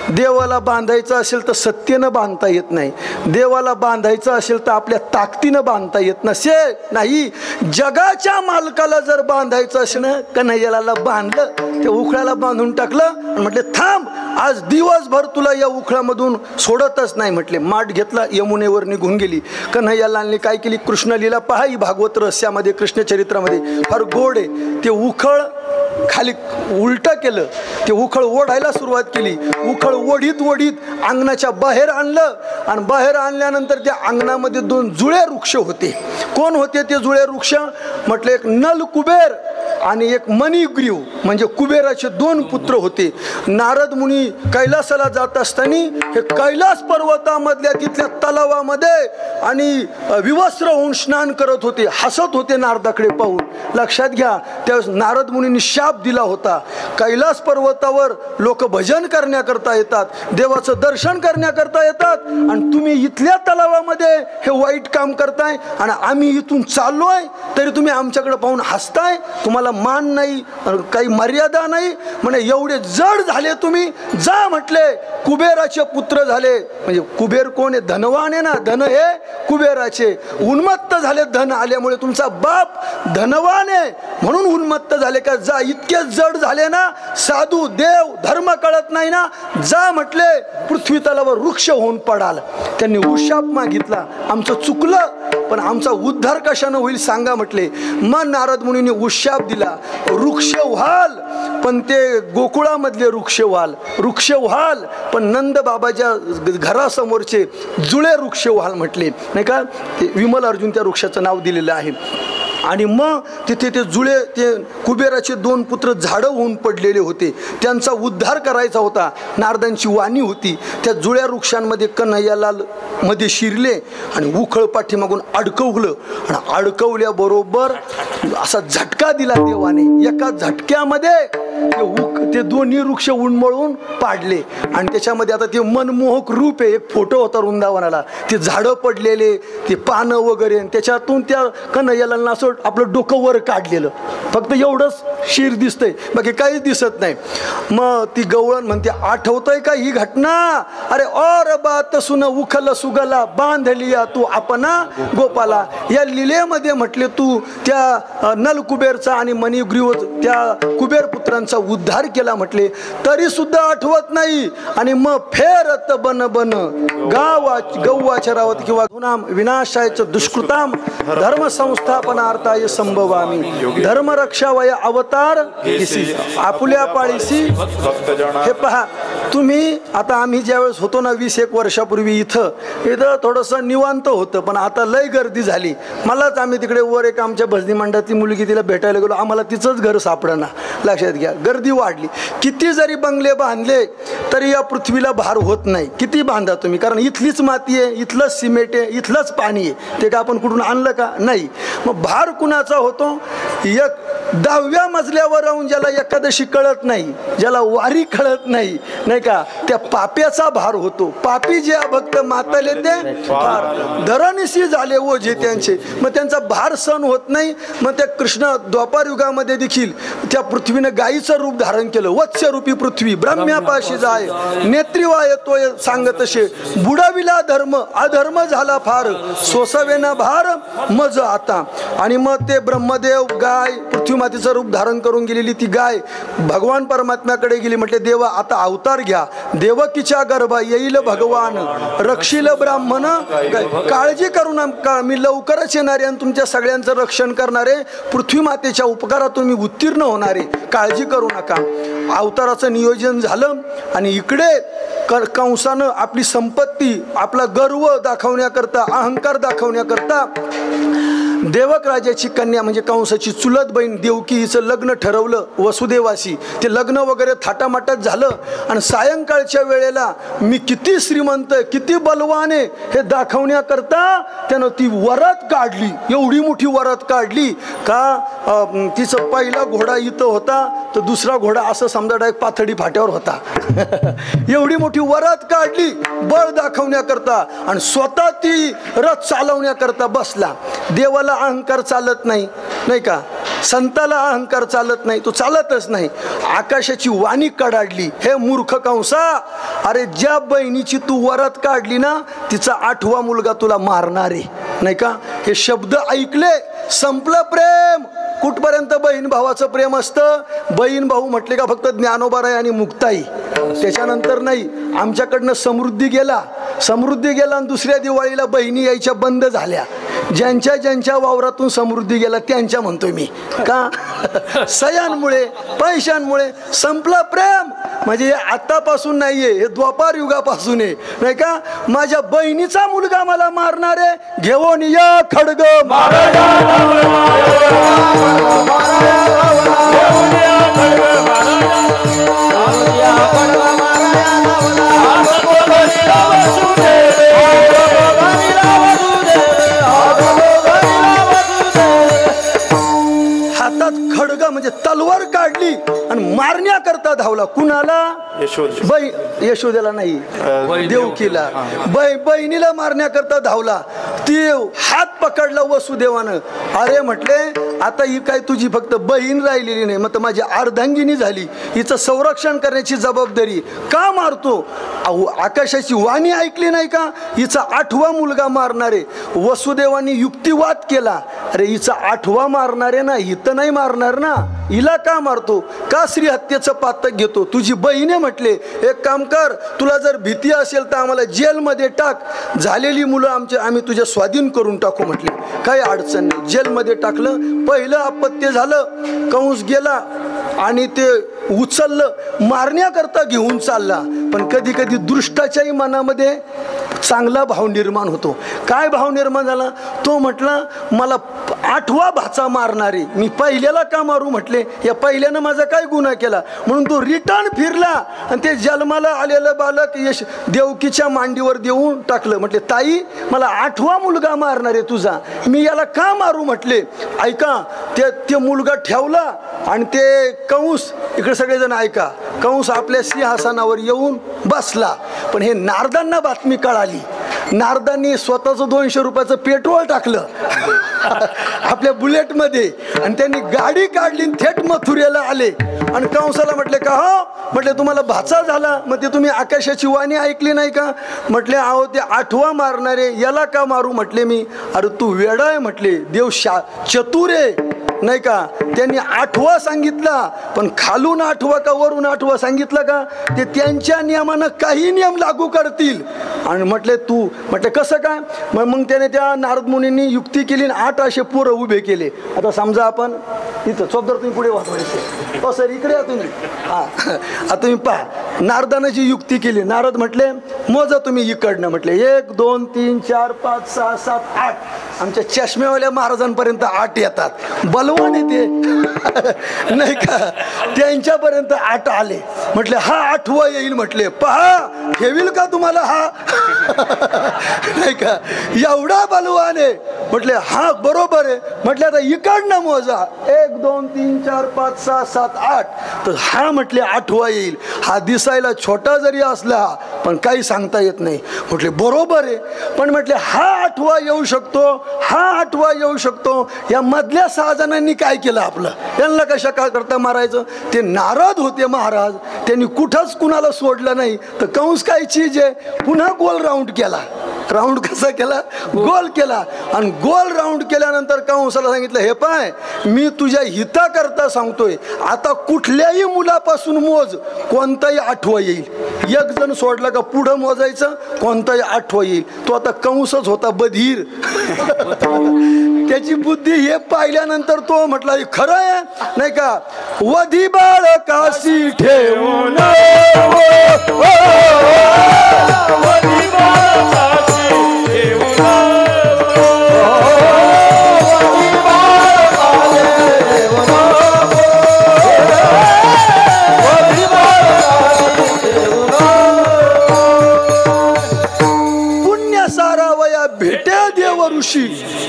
देवाला बांधायचं असेल तर सत्तेनं बांधता येत नाही, देवाला बांधायचं असेल तर आपल्या ताकदीनं बांधता येत नाही. जगाच्या मालकाला जर बांधायचं असेल ना, कन्हैयाला बांधलं, त्या उखळ्याला बांधून टाकलं. म्हटले थांब, आज दिवसभर तुला या उखळ्यामधून सोडतच नाही. म्हटले माठ घेतला, यमुनेवर निघून गेली. कन्हैयालालने काय केली, कृष्णलीला पहा, ही भागवत रहस्यामध्ये कृष्णचरित्रामध्ये फार गोड आहे. ते उखळ खाली उलटं केलं, ते उखळ ओढायला सुरुवात केली. उखळ ओढीत ओढीत अंगणाच्या बाहेर आणलं आणि बाहेर आणल्यानंतर त्या अंगणामध्ये 2 जुळे वृक्ष होते. कोण होते ते जुळे वृक्ष? म्हटलं एक नल कुबेर आणि एक मणिग्रीव, म्हणजे कुबेराचे 2 पुत्र होते. नारद मुनी कैलासाला जात असताना हे कैलास पर्वतामधल्या तिथल्या तलावामध्ये आणि विवस्त्र होऊन स्नान करत होते, हसत होते नारदाकडे पाहून. लक्षात घ्या, त्यावेळेस नारद मुनींनी शाप दिला होता, कैलास पर्वतावर लोक भजन करण्याकरता येतात, देवाचं दर्शन करण्याकरता येतात, आणि तुम्ही इथल्या तलावामध्ये हे वाईट काम करताय, आणि आम्ही इथून चाललोय तरी तुम्ही आमच्याकडे पाहून हसताय, तुम्हाला मान नाही, काही मर्यादा नाही. म्हणे एवढे जड झाले तुम्ही, जा म्हटले कुबेराचे पुत्र झाले. म्हणजे कुबेर कोण आहे? धनवान आहे ना, धन हे कुबेराचे. उन्मत्त झाले धन आल्यामुळे, तुमचा बाप धनवान आहे म्हणून उन्मत्त झाले का? जा, इतके जड झाले ना, साधू देव धर्म कळत नाही ना, जा म्हटले पृथ्वी तलावर वृक्ष होऊन पडाल. त्यांनी उशाप मागितला, आमचं चुकलं पण आमचा उद्धार कशानं होईल सांगा म्हटले. मग नारद मुनींनी उशाप दिला, वृक्ष व्हाल पण ते गोकुळामधले वृक्ष व्हाल पण नंद बाबाच्या घरासमोरचे जुळे वृक्ष व्हाल म्हटले, नाही का? ते विमल अर्जुन त्या वृक्षाचं नाव दिलेलं आहे. आणि मग तिथे ते जुळे, ते कुबेराचे 2 पुत्र झाडं होऊन पडलेले होते, त्यांचा उद्धार करायचा होता. नारदांची वाणी होती, त्या जुळ्या वृक्षांमध्ये कन्हैयालाल मध्ये शिरले आणि उखळ पाठीमागून अडकवलं, आणि अडकवल्याबरोबर असा झटका दिला देवाने. एका झटक्यामध्ये ते 2 वृक्ष उन्मळून पाडले. आणि त्याच्यामध्ये आता ते मनमोहक रूप आहे, एक फोटो होता वृंदावनाला, ते झाडं पडलेले, ते पानं वगैरे, त्याच्यातून त्या कन्हैयालालनं असं आपलं डोकं वर काढलेलं, फक्त एवढंच शिर दिसतंय, बाकी काहीच दिसत नाही. मग ती गवळण म्हणते, आठवतंय का ही घटना? अरे और बात सुन उखल सुगला बांधलिया तू आपणा गोपाला. या लीलेमध्ये म्हटले तू त्या नलकुबेरचा आणि मणिग्रीव त्या कुबेर पुत्रांचा उद्धार केला म्हटले, तरी सुद्धा आठवत नाही. आणि मग फेरत बन बन गौवाच्या रावत किंवा गुणाम विनाशायचं दुष्कृताम धर्म संस्थापनार्थाय संभवामी धर्म रक्षा वय अवतार आपुल्या पाळीसी. हे पहा तुम्ही, आता आम्ही ज्यावेळेस होतो ना 20-1 वर्षापूर्वी इथं थोडंसं निवांत होतं, पण आता लय गर्दी झाली. मलाच आम्ही तिकडे वर एक आमच्या भजनी मंडळातली मुलगी, तिला भेटायला गेलो, आम्हाला तिचंच घर सापडना. लक्षात घ्या, गर्दी वाढली. किती जरी बंगले बांधले तरी या पृथ्वीला भार होत नाही. किती बांधा तुम्ही, कारण इथलीच माती आहे, इथलंच सिमेंट आहे, इथलंच पाणी आहे, ते का आपण कुठून आणलं का? नाही. मग भार कुणाचा होतो? एक 10व्या मजल्यावर राहून ज्याला एकादशी कळत नाही, ज्याला वारी कळत नाही, नाही का, त्या पाप्याचा भार होतो. पापी जे भक्त मातले ते धरणीशी झाले ओझे त्यांचे, मग त्यांचा भार सहन होत नाही. मग त्या कृष्ण द्वापार युगामध्ये देखील त्या पृथ्वीनं गायीचं रूप धारण केलं. वत्स्यरूपी पृथ्वी ब्रह्म्यापाशी जाय नेत्रीवाय तो सांगत असे, बुडाविला धर्म अधर्म झाला फार, सोसवेना भार मज आता. आणि मग ते ब्रह्मदेव गाय, पृथ्वी मातेचं रूप धारण करून गेलेली ती गाय भगवान परमात्म्याकडे गेली. म्हटले, देवा आता अवतार घ्या, देवकीच्या गर्भा येईल भगवान, रक्षील ब्राह्मण, काळजी करू नका, मी लवकरच येणारे आणि तुमच्या सगळ्यांचं रक्षण करणारे, पृथ्वी मातेच्या उपकारातून मी उत्तीर्ण होणारे, काळजी करू नका. अवताराचं नियोजन झालं. आणि इकडे कंसानं आपली संपत्ती, आपला गर्व दाखवण्याकरता, अहंकार दाखवण्याकरता देवक राजाची कन्या म्हणजे कंसाची चुलत बहीण देवकी हिचं लग्न ठरवलं वसुदेवाशी. ते लग्न वगैरे थाटामाटात झालं. आणि सायंकाळच्या वेळेला मी किती श्रीमंत, किती बलवान आहे हे दाखवण्याकरता त्यानं ती वरात काढली. एवढी मोठी वरात काढली का तिचं पहिला घोडा इथं होता, तर दुसरा घोडा असं समजा डायरेक्ट पाथडी फाट्यावर होता. एवढी मोठी वरात काढली बळ दाखवण्याकरता, आणि स्वतः ती रथ चालवण्याकरता बसला. देवाला अहंकार चालत नाही, नाही का, संताला अहंकार चालत नाही, तो चालतच नाही. आकाशाची वाणी कडाडली, हे मूर्ख कंसा, अरे ज्या बहिणीची तू वरात काढली ना, तिचा 8वा मुलगा तुला मारणार आहे, नाही का. हे शब्द ऐकले, संपलं प्रेम. कुठपर्यंत बहीण भावाचं प्रेम असतं? बहीण भाऊ म्हटले का फक्त ज्ञानोबाराय आणि मुक्ताई, त्याच्यानंतर नाही. आमच्याकडनं समृद्धी गेला आणि दुसऱ्या दिवाळीला बहिणी यायच्या बंद झाल्या. ज्यांच्या ज्यांच्या वावरातून समृद्धी गेला त्यांच्या म्हणतोय मी का सयांमुळे पैशांमुळे संपलं प्रेम. म्हणजे हे आतापासून नाहीये, हे द्वापार युगापासून आहे नाही का. माझ्या बहिणीचा मुलगा मला मारणारे घेऊन या खडग हातात खडग म्हणजे तलवार काढली आणि मारण्याकरता धावला. कुणाला? यशोदेला नाही, देवकीला. बहिणीला मारण्याकरता धावला. ती हात पकडला वसुदेवानं. अरे म्हटले आता ही काय तुझी फक्त बहीण राहिलेली नाही, मग माझी अर्धांगिनी झाली, हिचं संरक्षण करण्याची जबाबदारी. का मारतो? आकाशाची वाणी ऐकली नाही का? हिचा 8वा मुलगा मारणारे. वसुदेवानी युक्तिवाद केला. अरे हिचा 8वा मारणारे ना, हित नाही मारणार ना, हिला का मारतो? का स्त्री हत्येचं पातक घेतो? तुझी बहिणी म्हटले एक काम कर, तुला जर भीती असेल तर आम्हाला जेलमध्ये टाक, झालेली मुलं आम्ही तुझ्या स्वाधीन करून टाकू म्हटले. काही अडचण नाही. जेलमध्ये टाकलं. पहिलं अपत्य झालं. कंस गेला आणि ते उचललं, मारण्याकरता घेऊन चालला. पण कधी कधी दृष्टाच्याही मनामध्ये चांगला भाव निर्माण होतो. काय भाव निर्माण झाला? तो म्हटला मला 8वा भाचा मारणारे, मी पहिल्याला का मारू म्हटले, या पहिल्यानं माझा काय गुन्हा केला. म्हणून तो रिटर्न फिरला आणि ते जन्माला आलेलं बालक यश देवकीच्या मांडीवर देऊन टाकलं. म्हटले ताई मला 8वा मुलगा मारणारे तुझा, मी याला का मारू म्हटले. ऐका, ते मुलगा ठेवला आणि ते कंस, इकडे सगळेजण ऐका, कंस आपल्या सिंहासनावर येऊन बसला. पण हे नारदांना बातमी कळाली. नारदांनी स्वतःचं 200 रुपयाचं पेट्रोल टाकलं आपल्या बुलेटमध्ये आणि त्यांनी गाडी काढली, थेट मथुरेला आले. आणि कंसाला म्हटले का हो म्हटले तुम्हाला भाचा झाला, मग ते तुम्ही आकाशाची वाणी ऐकली नाही का? म्हटले अहो ते 8वा मारणारे, याला का मारू म्हटले मी. अरे तू वेडा आहे म्हटले, देव चतुर आहे नाही का. त्यांनी 8वा सांगितला, पण खालून 8वा का वरून 8वा सांगितलं का? ते त्यांच्या नियमानं काही नियम लागू करतील. आणि म्हटले तू म्हटले कसं काय? मग त्याने त्या नारद मुनींनी युक्ती केली, 8 असे पोरं उभे केले. आता समजा आपण इथं चौधर तुम्ही पुढे वाचवायचे, हो सर इकडे या तुम्ही. हा आता तुम्ही पहा, नारदानं जी युक्ती केली. नारद म्हटले मोजा तुम्ही इकडनं. म्हटले 1 2 3 4 5 6 7 8. आमच्या चष्मेवाल्या महाराजांपर्यंत 8 येतात. बलवान येते नाही का, त्यांच्यापर्यंत 8 आले. म्हटले हा 8वा येईल. म्हटले पहा ठेवील का तुम्हाला हा नाही का, एवढा बलवान आहे. म्हटले हा बरोबर आहे. म्हटले आता इकडनं मोजा 1 2 3 4 5 6 7 8. तर हा म्हटले 8वा येईल. हा दिसायला छोटा जरी असला पण काही सांगता येत नाही. म्हटले बरोबर आहे. पण म्हटले हा 8वा येऊ शकतो, हा 8वा येऊ शकतो. या मधल्या 6 जणांनी काय केलं आपलं, त्यांना कशा का करता मारायचं. ते नारद होते महाराज, त्यांनी कुठंच कुणाला सोडलं नाही. तर कंस काय चीज आहे, पुन्हा गोल राऊंड केला. राऊंड कसा केला? गोल केला. आणि गोल राऊंड केल्यानंतर कंसाला सांगितलं हे पाय मी तुझ्या हिताकरता सांगतोय, आता कुठल्याही मुलापासून मोज, कोणताही 8वा येईल. एक जण सोडला का पुढं मोजायचं, कोणताही 8वा येईल. तो आता कंसच होता बधीर त्याची बुद्धी हे पाहिल्यानंतर तो म्हटला खरं आहे नाही का. वधी बाळ काशी ठेवून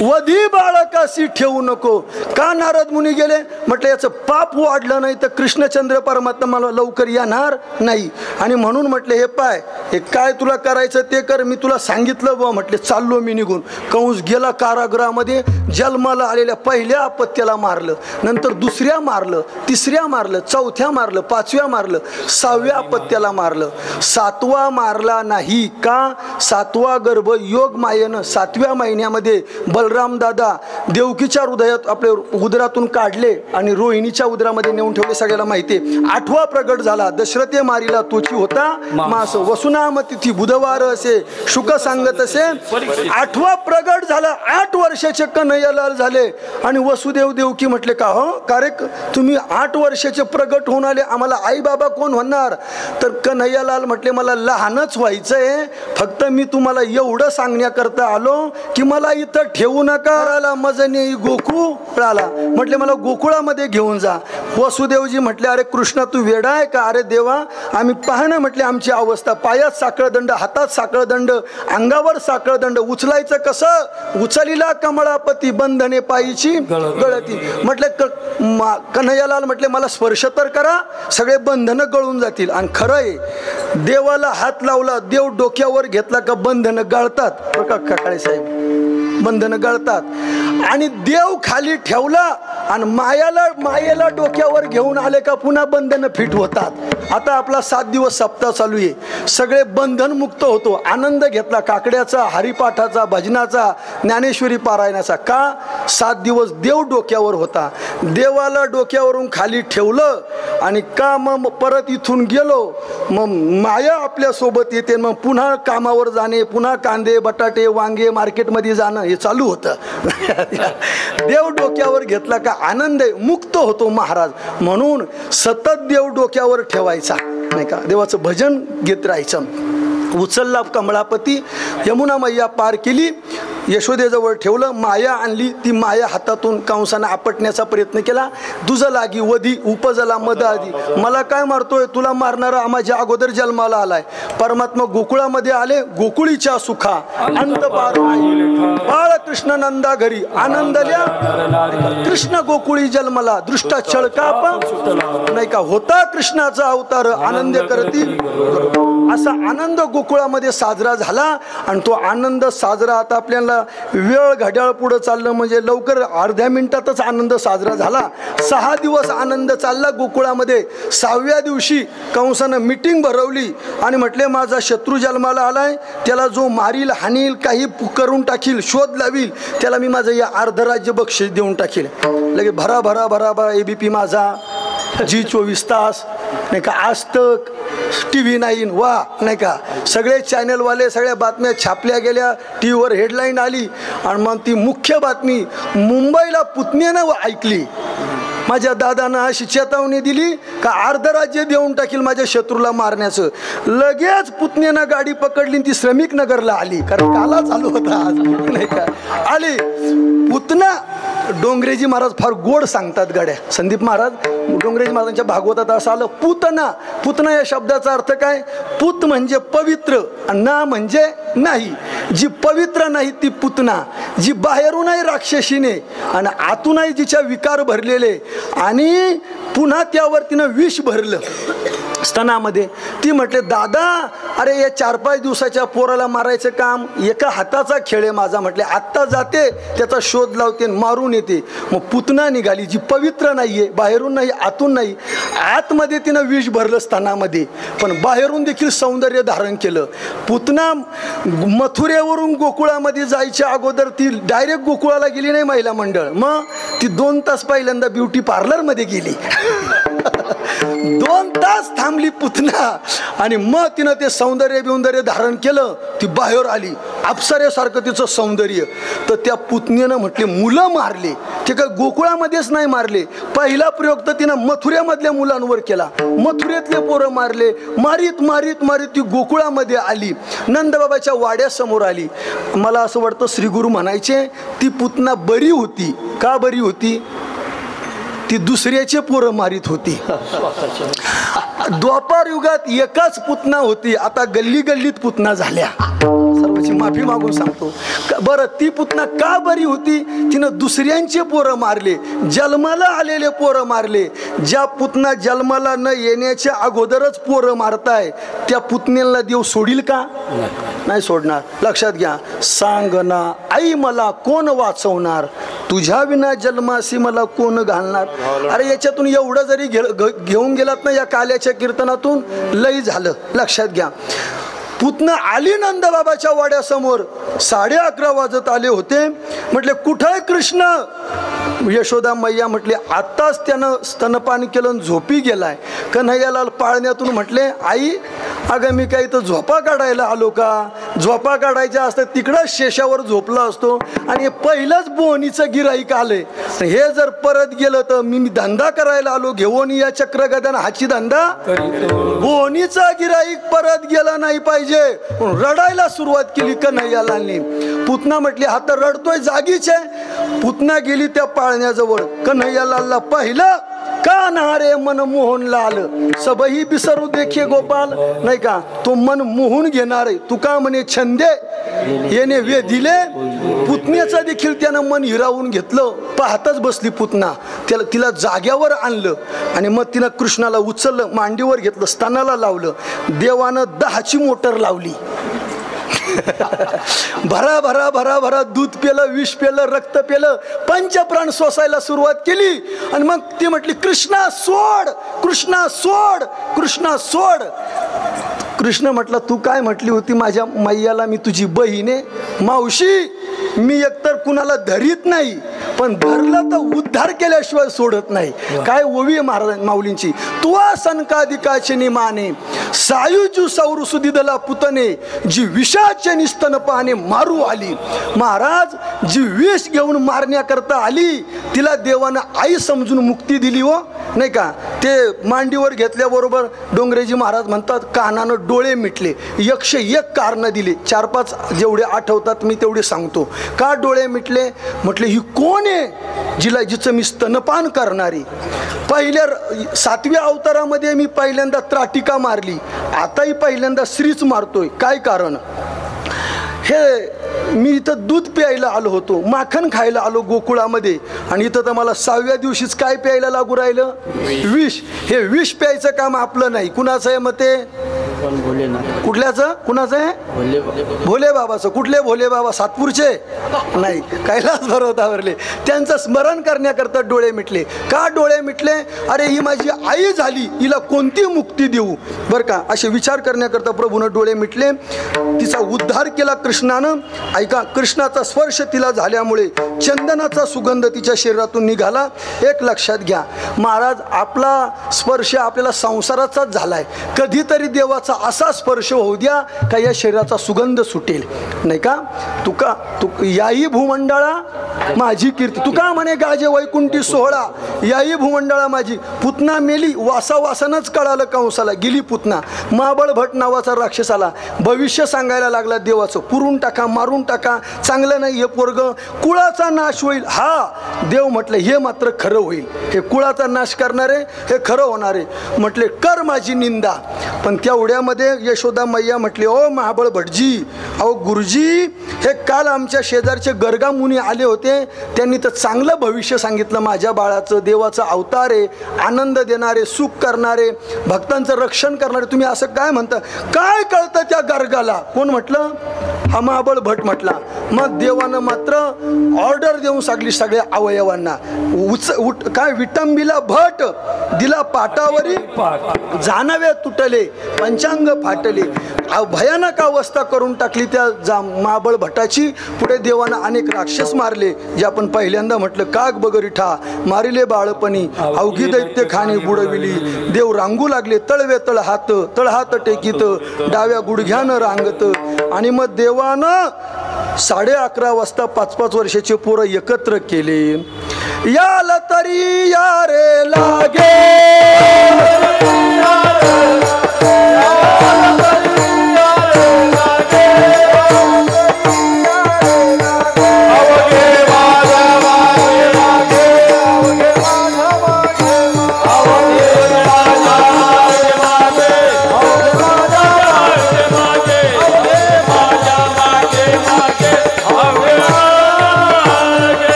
वधी बाळकाशी ठेवू नको. का नारद मुनी गेले? म्हटलं याचं पाप वाढलं नाही तर कृष्णचंद्र परमात्मा मला लवकर येणार नाही. आणि म्हणून म्हटले हे पाय हे काय तुला करायचं ते कर, मी तुला सांगितलं बा. म्हटले चाललो मी निघून. कंस गेला कारागृहामध्ये. जन्माला आलेल्या पहिल्या अपत्याला मारलं, नंतर दुसऱ्या मारलं, तिसऱ्या मारलं, चौथ्या मारलं, 5व्या मारलं, 6व्या अपत्याला मारलं. 7वा मारला नाही. का? 7वा गर्भ योग मायेनं 7व्या महिन्यामध्ये बलराम दादा देवकीच्या हृदयात आपल्या उदरातून काढले आणि रोहिणीच्या उदरामध्ये नेऊन ठेवले. सगळ्याला माहिती आहे. 8वा प्रगट झाला दशरथे मारिला तोची होता मास वसुनाम तिथी बुधवार असे शुक सांगत असे. 8वा प्रगट झाला. 8 वर्षाचे कन्हैयालाल झाले आणि वसुदेव देवकी म्हटले का हो का रे तुम्ही 8 वर्षाचे प्रगट होऊन आले, आम्हाला आई बाबा कोण होणार? तर कन्हैयालाल म्हटले मला लहानच व्हायचंय, फक्त मी तुम्हाला एवढं सांगण्याकरता आलो की मला इथं ठेवू नका. मजने गोकुळाला म्हटले मला गोकुळामध्ये घेऊन जा. वसुदेवजी म्हटले अरे कृष्णा तू वेडा आहे का? अरे देवा आम्ही पाहणं म्हटले आमची अवस्था, पायात साखळदंड, हातात साखळदंड, अंगावर साखळदंड, उचलायचं कसं? उचलीला कमळापती बंधने पायीची गळती. म्हटले कन्हैयालाल म्हटले मला स्पर्श तर करा, सगळे बंधनं गळून जातील. आणि खरं आहे देवाला हात लावला, देव डोक्यावर घेतला का बंधनं गळतात. काळे साहेब बंधनं गळतात. आणि देव खाली ठेवला आणि मायेला डोक्यावर घेऊन आले का पुन्हा बंधनं फिट होतात. आता आपला 7 दिवस सप्ताह चालू आहे, सगळे बंधन मुक्त होतो. आनंद घेतला काकड्याचा, हरिपाठाचा, भजनाचा, ज्ञानेश्वरी पारायणाचा. का? 7 दिवस देव डोक्यावर होता. देवाला डोक्यावरून खाली ठेवलं आणि का मग परत इथून गेलो मग माया आपल्या सोबत येते. मग पुन्हा कामावर जाणे, पुन्हा कांदे बटाटे वांगे मार्केटमध्ये जाणं हे चालू होतं. देव डोक्यावर घेतला का आनंद आहे, मुक्त होतो महाराज. म्हणून सतत देव डोक्यावर ठेवायचा नाही का, देवाचं भजन घेत राहायचं. उचलला कमळापती, यमुना मैया पार केली, यशोदेजवळ ठेवलं, माया आणली. ती माया हातातून कंसानं आपटण्याचा प्रयत्न केला. तुझं लागी वधी उपजला मद आधी, मला काय मारतोय, तुला मारणारा माझ्या अगोदर जन्माला आलाय. परमात्मा गोकुळामध्ये आले, गोकुळीच्या सुखा अंत पार बाळ कृष्ण नंदा घरी आनंदल्या. कृष्ण गोकुळी जन्मला दृष्टा छळकाप नाही का, होता कृष्णाचा अवतार आनंद करती. असा आनंद गोकुळामध्ये साजरा झाला. आणि तो आनंद साजरा आता आपल्याला वेळ घड्याळ पुढे चाललं म्हणजे लवकर अर्ध्या मिनिटातच आनंद साजरा झाला. 6 दिवस आनंद चालला गोकुळामध्ये. 6व्या दिवशी कंसानं मीटिंग भरवली आणि म्हटले माझा शत्रू जन्माला आलाय, त्याला जो मारील हानील काही करून टाकील शोध लावील त्याला मी माझं या अर्धराज्य बक्षीस देऊन टाकील. लगे भरा भरा भरा भरा ABP माझा, G24 तास नाही का, आज तक, TV9 वा नाही का, सगळे चॅनलवाले सगळ्या बातम्या छापल्या गेल्या, टीव्हीवर हेडलाईन आली. आणि मग ती मुख्य बातमी मुंबईला पुतण्यानं ऐकली. माझ्या दादानं अशी चेतावणी दिली का अर्धराज्य देऊन टाकील माझ्या शत्रूला मारण्याचं. लगेच पुतण्यानं गाडी पकडली, ती श्रमिक नगरला आली, कारण काला चालू होता आज नाही का. आली पुतना. डोंगरेजी महाराज फार गोड सांगतात गाड्या. संदीप महाराज डोंगरेजी महाराजांच्या भागवतात असं आलं पुतना. पुतना या शब्दाचा अर्थ काय? पुत म्हणजे पवित्र, ना म्हणजे नाही. जी पवित्र नाही ती पुतना, जी बाहेरूनही राक्षसीने आणि आतूनही जिच्या विकार भरलेले आणि पुन्हा त्यावर तिनं विष भरलं स्तनामध्ये. ती म्हटले दादा अरे या 4-5 दिवसाच्या पोराला मारायचं काम एका हाताचा खेळ आहे माझा. म्हटले आत्ता जाते त्याचा शोध लावते मारून येते. मग पुतना निघाली जी पवित्र नाहीये, बाहेरून नाही आतून नाही. आतमध्ये तिनं विष भरलं स्तनामध्ये पण बाहेरून देखील सौंदर्य धारण केलं. पुतना मथुरेवरून गोकुळामध्ये जायच्या अगोदर ती डायरेक्ट गोकुळाला गेली नाही महिला मंडळ, मग ती 2 तास पहिल्यांदा ब्युटी पार्लरमध्ये गेली. 2 तास थांबली पुतना आणि मग तिनं ते सौंदर्य धारण केलं. ती बाहेर आली, अप्सरेसारखं तिचं सौंदर्य. तर त्या पुतणीनं म्हटले मुलं मारले. ते काय गोकुळामध्येच नाही मारले, पहिला प्रयोग तर तिनं मथुऱ्यामधल्या मुलांवर केला. मथुरेतले पोरं मारले. मारीत मारीत मारीत ती गोकुळामध्ये आली, नंदबाबाच्या वाड्यासमोर आली. मला असं वाटतं श्रीगुरु म्हणायचे ती पुतना बरी होती. का बरी होती? ती दुसऱ्याचे पोरं मारित होती. द्वापार युगात एकाच पुतना होती, आता गल्ली गल्लीत पुतना झाल्या. सर्वांची माफी मागून सांगतो. बरं ती पुतना का बरी होती? तिनं दुसऱ्यांचे पोरं मारले, जन्माला आलेले पोरं मारले. ज्या पुतना जन्माला न येण्याच्या अगोदरच पोरं मारताय त्या पुतण्याला देव सोडील का? नाही सोडणार. लक्षात घ्या. सांग ना आई मला कोण वाचवणार, तुझ्या विना जन्मासी मला कोण घालणार. अरे याच्यातून एवढं जरी घेऊन गेलात ना या काल्याच्या कीर्तनातून लई झालं. लक्षात घ्या. पुतना आली नंदबाबाच्या वाड्यासमोर 11:30 वाजत आले होते. म्हटले कुठं आहे कृष्ण? यशोदा मैया म्हटले आत्ताच त्यानं स्तनपान केलं झोपी गेलाय. कन्हैयालाल पाळण्यातून म्हटले आई अगं मी काही तर झोपा काढायला आलो का? झोपा काढायच्या असतं तिकडंच शेषावर झोपला असतो आणि पहिलंच बोनीचं गिराईक आले. हे जर परत गेलं तर मी धंदा करायला आलो घेऊन या चक्रगदान हाची धंदा. बोनीचा गिराईक परत गेला नाही पाहिजे. रडायला सुरुवात केली कन्हैयालालने. पुतना म्हटली हा तर रडतोय जागीच आहे. पुतना गेली त्या पाळण्याजवळ. कन्हैयालालला पाहिलं का नारे मन मोहन लाल सबही बिसरू देखे गोपाल. नाही का तो मन मोहून घेणारे तुका म्हणे छंदे येणे वे दिले. पुतण्याचा देखील त्यानं मन हिरावून घेतलं. पाहतच बसली पुतना. तिला जाग्यावर आणलं आणि मग तिनं कृष्णाला उचललं मांडीवर घेतलं स्तनाला लावलं. देवानं 10ची मोटर लावली. भरा भरा भरा भरा दूध पेलं विष पेलं रक्त पेलं पंचप्राण सोसायला सुरुवात केली. आणि मग ती म्हटली कृष्णा सोड कृष्णा सोड कृष्णा सोड. कृष्ण म्हटलं तू काय म्हटली होती माझ्या मैयाला मी तुझी बहीण आहे. मावशी मी एकतर कुणाला धरीत नाही पण धरलं तर उद्धार केल्याशिवाय सोडत नाही. काय ओवी महाराज माऊलींची. तुवा सनकादिकाचे निमाने सायुजू सौरसुदिदला पुतने जी विषाचे निस्तन पाने मारू आली. महाराज जी विष घेऊन मारण्याकरता आली तिला देवानं आई समजून मुक्ती दिली हो. नाही का ते मांडीवर घेतल्याबरोबर डोंगरेजी महाराज म्हणतात कानानं डोळे मिटले. 101 कारणं दिली. 4-5 जेवढे आठवतात मी तेवढे सांगतो. का डोळे मिटले? म्हटले ही कोण आहे जिचं मी स्तनपान करणारी. पहिल्या 7व्या अवतारामध्ये मी पहिल्यांदा त्राटिका मारली. आताही पहिल्यांदा श्रीच मारतोय. काय कारण? हे मी इथं दूध प्यायला आलो होतो माखन खायला आलो गोकुळामध्ये आणि इथं तर मला 6व्या दिवशीच काय प्यायला लागू राहिलं? विष. हे विष प्यायचं काम आपलं नाही. कुणाचं आहे मग ते? कुठल्याचं? कुणाचं आहे? भोले बाबाचं. कुठले भोले बाबा? सातपूरचे नाही कैलास भरवतावरले. त्यांचं स्मरण करण्याकरता डोळे मिटले. का डोळे मिटले? अरे ही माझी आई झाली हिला कोणती मुक्ती देऊ बरं का असे विचार करण्याकरता प्रभूनं डोळे मिटले. तिचा उद्धार केला कृष्णानं. ऐका कृष्णाचा स्पर्श तिला झाल्यामुळे चंदनाचा सुगंध तिच्या शरीरातून निघाला. एक लक्षात घ्या महाराज आपला स्पर्श आपल्याला संसाराचाच झालाय. कधीतरी देवाचा असा स्पर्श होऊ द्या का या शरीराचा सुगंध सुटेल. नाही का तुका याही भूमंडळा माझी कीर्ती. तुका म्हणे गाजे वैकुंठी सोहळा याही भूमंडळा माझी. पुतना मेली वासावासानच कळालं कंसाला. गेली पुतना. महाबळ भट नावाचा राक्षस आला. भविष्य सांगायला लागला देवाचं. पुरून टाका मारून टाका चांगलं नाही हे पोरग कुळाचा नाश होईल. हा देव म्हटलं हे मात्र खरं होईल. हे कुळाचा नाश करणारे हे खरं होणारे. म्हटले कर माझी निंदा. पण तेवढ्यामध्ये यशोदा मैया म्हटली ओ महाबळ भटजी अहो गुरुजी हे काल आमच्या शेजारचे गर्गा मुनी आले होते त्यांनी तर चांगलं भविष्य सांगितलं माझ्या बाळाचं. देवाचा अवतार आहे आनंद देणारे सुख करणारे भक्तांचं रक्षण करणारे. तुम्ही असं काय म्हणता? काय कळतं त्या गर्गाला? कोण म्हटलं? हा महाबळ भट म्हटला. मग देवानं मात्र ऑर्डर देऊन सांगली सगळ्या अवयवांना काय विटंबीला भट दिला पाटावरी जाणवे तुटले पंचांग फाटले. भयानक अवस्था करून टाकली त्या महाबळ भटाची. पुढे देवानं अनेक राक्षस मारले जे आपण पहिल्यांदा म्हटलं. काग बगरी ठा मारिले बाळपणी अवघी दैत्य खाणे बुडविली. देव रांगू लागले तळवे तळहात टेकीत डाव्या गुडघ्यानं रांगत. आणि मग देवानं 11:30 वाजता 5-5 वर्षाचे पोरं एकत्र केले. याल तरी या रे लागे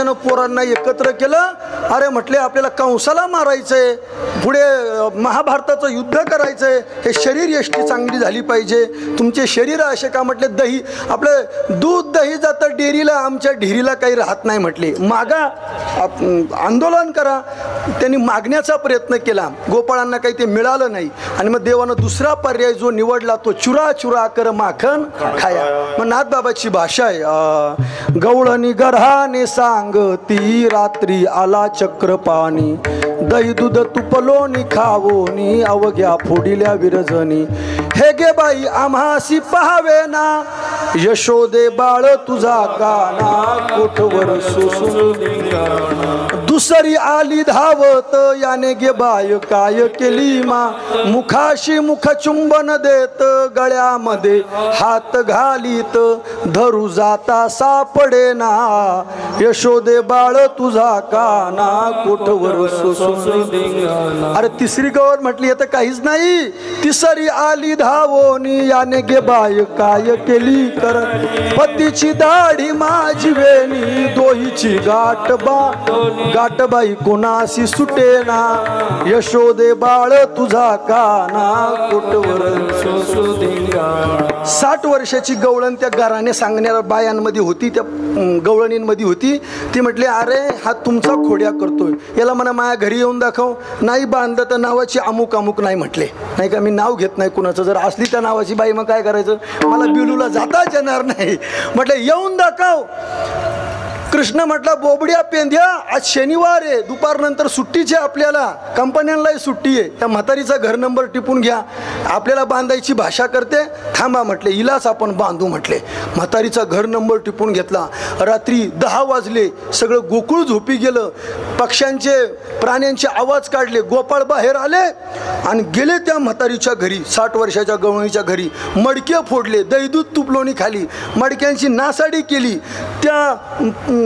त्यानं पोरांना एकत्र केलं. अरे म्हटले आपल्याला कंसाला मारायचंय, पुढे महाभारताचं युद्ध करायचंय, हे शरीर यष्टी चांगली झाली पाहिजे. तुमचे शरीर असे का म्हटले, दही आपलं दूध दही जातं डेअरीला, आमच्या डेअरीला काही राहत नाही म्हटले. मागा, आंदोलन करा. त्यांनी मागण्याचा प्रयत्न केला, गोपाळांना काही ते मिळालं नाही. आणि मग देवानं दुसरा पर्याय जो निवडला तो चुरा चुरा कर माखन खाया. मग नाथबाबाची भाषा आहे, गवळणी गऱ्हाणे सांगती रात्री आला चक्रपाणी, दही दूध तुपलोनी खावोनी अवघ्या फोडिल्या विरजनी. हे गे बाई आम्हासी पहावे ना, यशोदे बाळ तुझा काना, कोठवर दुसरी आली धावत, याने गे बाय काय केली मा, मुखाशी मुख चुंबन देत, गळ्यामध्ये हात घालीत, धरू जाता सापडे ना, यशोदे बाळ तुझा काना, कोठवर अरे तिसरी गवर म्हटली आता काहीच नाही. तिसरी आली धावोनी, याने गे बाय काय केली कर, पतीची दाढी माझी वेणी, दोहीची गाठबाई कोणाशी सुटेना, यशोदे बाळ तुझा काना, कोटवर 60 वर्षाची गवळण त्या घराने सांगणाऱ्या बायांमध्ये होती, त्या गवळणींमध्ये होती. ती म्हटली अरे हा तुमचा खोड्या करतोय, याला म्हणा माझ्या घरी येऊन दाखव. नाही बांधलं तर नावाची अमुक अमुक नाही म्हटले, नाही का मी नाव घेत नाही कुणाचं, जर असली त्या नावाची बाई मग काय करायचं, मला बिलूला जाताच येणार नाही. म्हटलं येऊन दाखव. कृष्ण म्हटला बोबड्या पेंद्या, आज शनिवार आहे, दुपारनंतर सुट्टीची आपल्याला, कंपन्यांनाही सुट्टी आहे, त्या म्हातारीचा घर नंबर टिपून घ्या, आपल्याला बांधायची भाषा करते, थांबा म्हटले हिलाच आपण बांधू म्हटले. म्हातारीचा घर नंबर टिपून घेतला. रात्री 10 वाजले, सगळं गोकुळ झोपी गेलं, पक्ष्यांचे प्राण्यांचे आवाज काढले, गोपाळ बाहेर आले आणि गेले त्या म्हातारीच्या घरी, 60 वर्षाच्या गवळणीच्या घरी, मडके फोडले, दही दूध तुपलोणी खाली, मडक्यांची नासाडी केली. त्या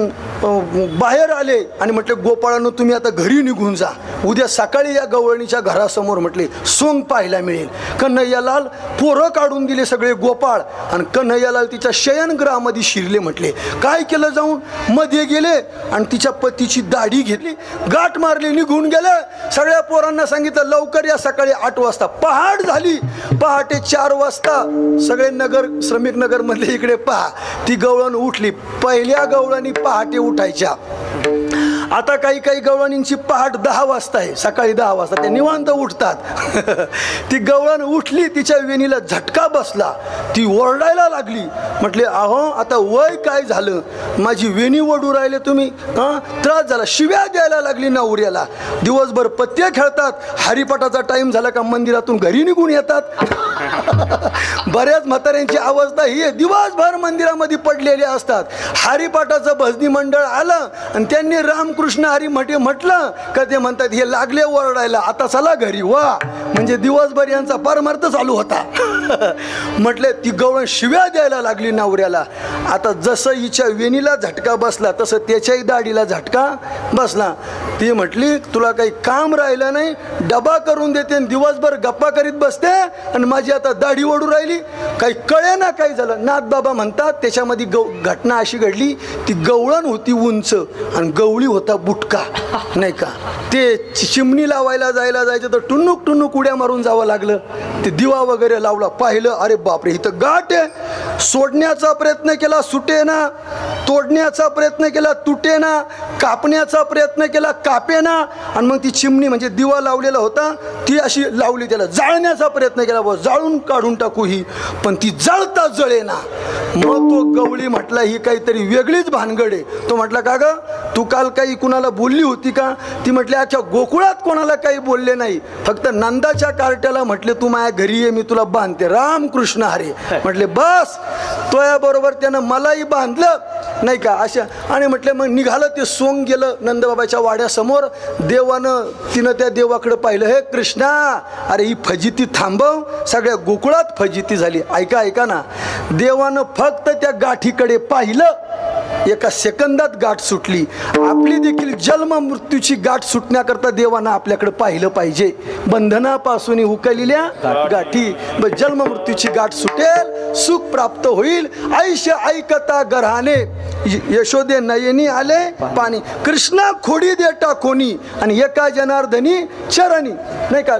बाहेर आले आणि म्हटले गोपाळांनो तुम्ही आता घरी निघून जा, उद्या सकाळी या गवळणीच्या घरासमोर म्हटले सोंग पाहायला मिळेल. कन्हैयालाल पोरं काढून दिले सगळे गोपाळ आणि कन्हैयालाल तिच्या शयनगृहामध्ये शिरले. म्हटले काय केलं, जाऊन मध्ये गेले आणि तिच्या पतीची दाढी घेतली, गाठ मारली, निघून गेले. सगळ्या पोरांना सांगितलं लवकर या, सकाळी 8 वाजता. पहाट झाली, पहाटे 4 वाजता सगळे नगर, श्रमिक नगर मधले इकडे पहा, ती गवळण उठली. पहिल्या गवळणी पहाटे उठायच्या, आता काही काही गवळणींची पहाट 10 वाजता आहे, सकाळी 10 वाजता ते निवांत उठतात. ती गवळण उठली, तिच्या वेणीला झटका बसला, ती ओरडायला लागली. म्हटले अहो आता वय काय झालं, माझी वेणी ओढू राहिले तुम्ही, त्रास झाला. शिव्या द्यायला लागली नवऱ्याला. दिवसभर पत्ते खेळतात, हरिपाठाचा टाइम झाला का मंदिरातून घरी निघून येतात. बऱ्याच म्हाताऱ्यांची अवस्था ही आहे, दिवसभर मंदिरामध्ये पडलेले असतात. हरिपाठाचं भजनी मंडळ आलं आणि त्यांनी रामकृष्ण हरी म्हटलं का ते म्हणतात हे लागले ओरडायला, आता चला घरी वा, म्हणजे दिवसभर यांचा परमार्थ चालू होता. म्हटले ती गवळण शिव्या द्यायला लागली नवऱ्याला. आता जसं हिच्या वेणीला झटका बसला तसं त्याच्याही दाढीला झटका बसला. ती म्हटली तुला काही काम राहिलं नाही, डबा करून देते आणि दिवसभर गप्पा करीत बसते आणि माझी आता दाढी ओढू राहिली, काही कळे ना काय झालं. नाथबाबा म्हणतात त्याच्यामध्ये घटना अशी घडली, ती गवळण होती उंच आणि गवळी होता बुटका, नाही का. ते चिमणी लावायला जायचं तर टुन्नुक टुन्नुक उड्या मारून जावं लागलं. ते दिवा वगैरे लावला, पाहिलं अरे बापरे इथं गाठ आहे. सोडण्याचा प्रयत्न केला सुटेना, तोडण्याचा प्रयत्न केला तुटेना, कापण्याचा प्रयत्न केला कापेना. आणि मग ती चिमणी म्हणजे दिवा लावलेला होता ती अशी लावली, त्याला जाळण्याचा प्रयत्न केला, जाळून काढून टाकू ही, पण ती जळता जळेना. मग तो गवळी म्हटला ही काहीतरी वेगळीच भानगड आहे. तो म्हटला का ग तू काल काही कुणाला बोलली होती का. ती म्हटली अच्छा गोकुळात कोणाला काही बोलले नाही, फक्त नंदाच्या कार्ट्याला म्हटले तू माझ्या घरी ये, मी तुला बांधते, रामकृष्ण हरे. म्हटले बस तोयाबरोबर त्यानं मलाही बांधलं, नाही का अशा. आणि म्हटले मग निघालं ते सोंग गेलं नंदबाबाच्या वाड्यासमोर. देवानं तिनं त्या देवाकडे पाहिलं, हे कृष्णा अरे ही फजिती थांबव, सगळ्या गोकुळात फजिती झाली. ऐका ना, देवानं फक्त त्या गाठीकडे पाहिलं, एका सेकंदात गाठ सुटली. आपली देखील जन्म मृत्यूची गाठ सुटण्याकरता देवानं आपल्याकडे पाहिलं पाहिजे. बंधनापासून उकललेल्या गाठी, जन्म मृत्यूची गाठ सुटेल, सुख प्राप्त होईल. आयुष्य ऐकता गऱ्हाणे, यशोदे नयनी आले पाणी. कृष्ण खोडी दे टाकोनी आणि एका जनार्दनी चरणी, नाही का.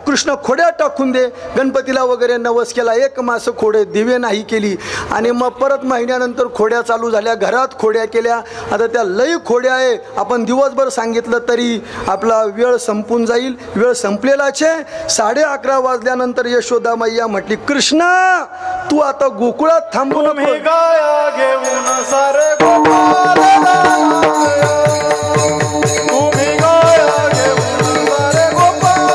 कृष्ण खोड्या टाकून दे. गणपतीला वगैरे नवस केला, 1 मास खोडे दिवे नाही केली आणि मग परत महिन्यानंतर खोड्या चालू झाल्या, घरात खोड्या केल्या. आता त्या लई खोड्या आहे. आपण दिवसभर सांगितलं तरी आपला वेळ संपून जाईल. वेळ संपलेलाच आहे. 11:30 वाजल्यानंतर यशोदा मैया म्हटली, कृष्णा तू आता गोकुळात थांबू नको. गाया घेऊन सारे गोपाल तुम्ही गाया घेऊन सारे गोपाल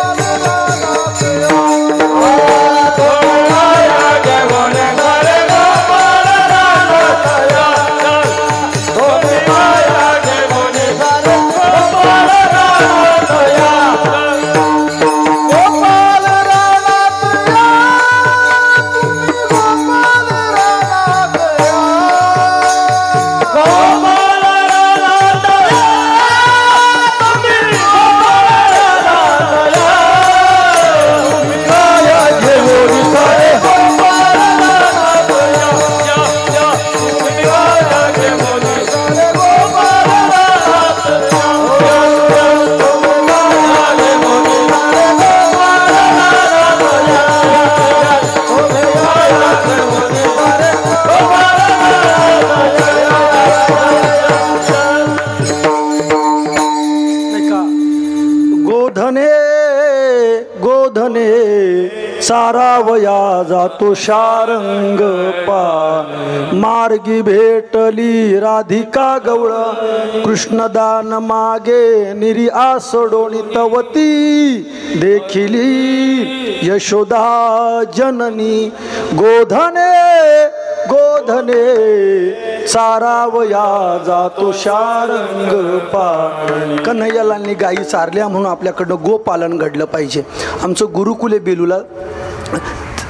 सारावया जातो शारंग पा. मार्गी भेटली राधिका गवळ, कृष्णदान मागे निरी आसडोणी तवती देखिली यशोदा जननी. गोधने गोधने सारावया जातो शारंग पा. कन्हैयालालनी गायी चारल्या म्हणून आपल्याकडनं गोपालन घडलं पाहिजे. आमचं गुरुकुले बेलूला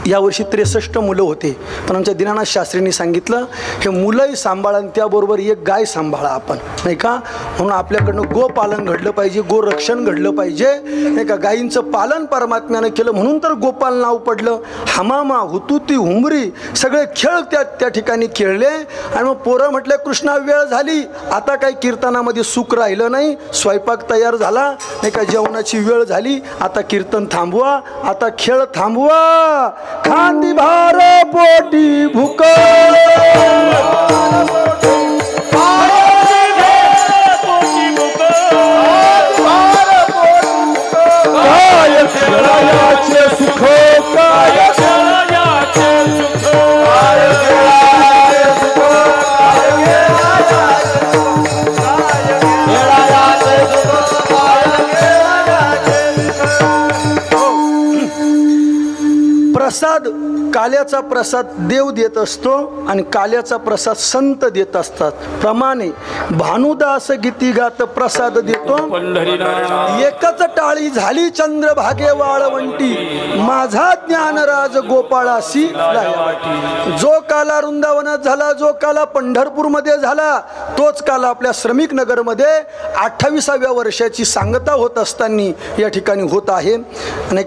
यावर्षी 63 मुलं होते, पण आमच्या दीनानाथ शास्त्रींनी सांगितलं हे मुलंही सांभाळा आणि त्याबरोबर एक गाय सांभाळा आपण, नाही का. म्हणून आपल्याकडनं गोपालन घडलं पाहिजे, गोरक्षण घडलं पाहिजे, नाही का. गायींचं पालन परमात्म्यानं केलं म्हणून तर गोपाल नाव पडलं. हमामा हुतुती हुमरी सगळे खेळ त्या ठिकाणी खेळले. आणि मग पोरं म्हटलं कृष्णा वेळ झाली, आता काही कीर्तनामध्ये सुख राहिलं नाही. स्वयंपाक तयार झाला, नाही का. जेवणाची वेळ झाली, आता कीर्तन थांबवा, आता खेळ थांबवा. खांदी भार पोटी भूक, काय खेळायाचे सुख, काय प्रसाद, काल्याचा प्रसाद देव देत असतो आणि काल्याचा प्रसाद संत देत असतात. प्रमाणे भानुदास गीती गात प्रसाद देतो. एकच टाळी झाली चंद्रभागे वाळवंटी, माझा ज्ञानराज गोपाळासी लायावाटी. जो काला वृंदावनात झाला, जो काला पंढरपूरमध्ये झाला, तोच काला आपल्या श्रमिक नगरमध्ये 28व्या वर्षाची सांगता होत असताना या ठिकाणी होत आहे. आणि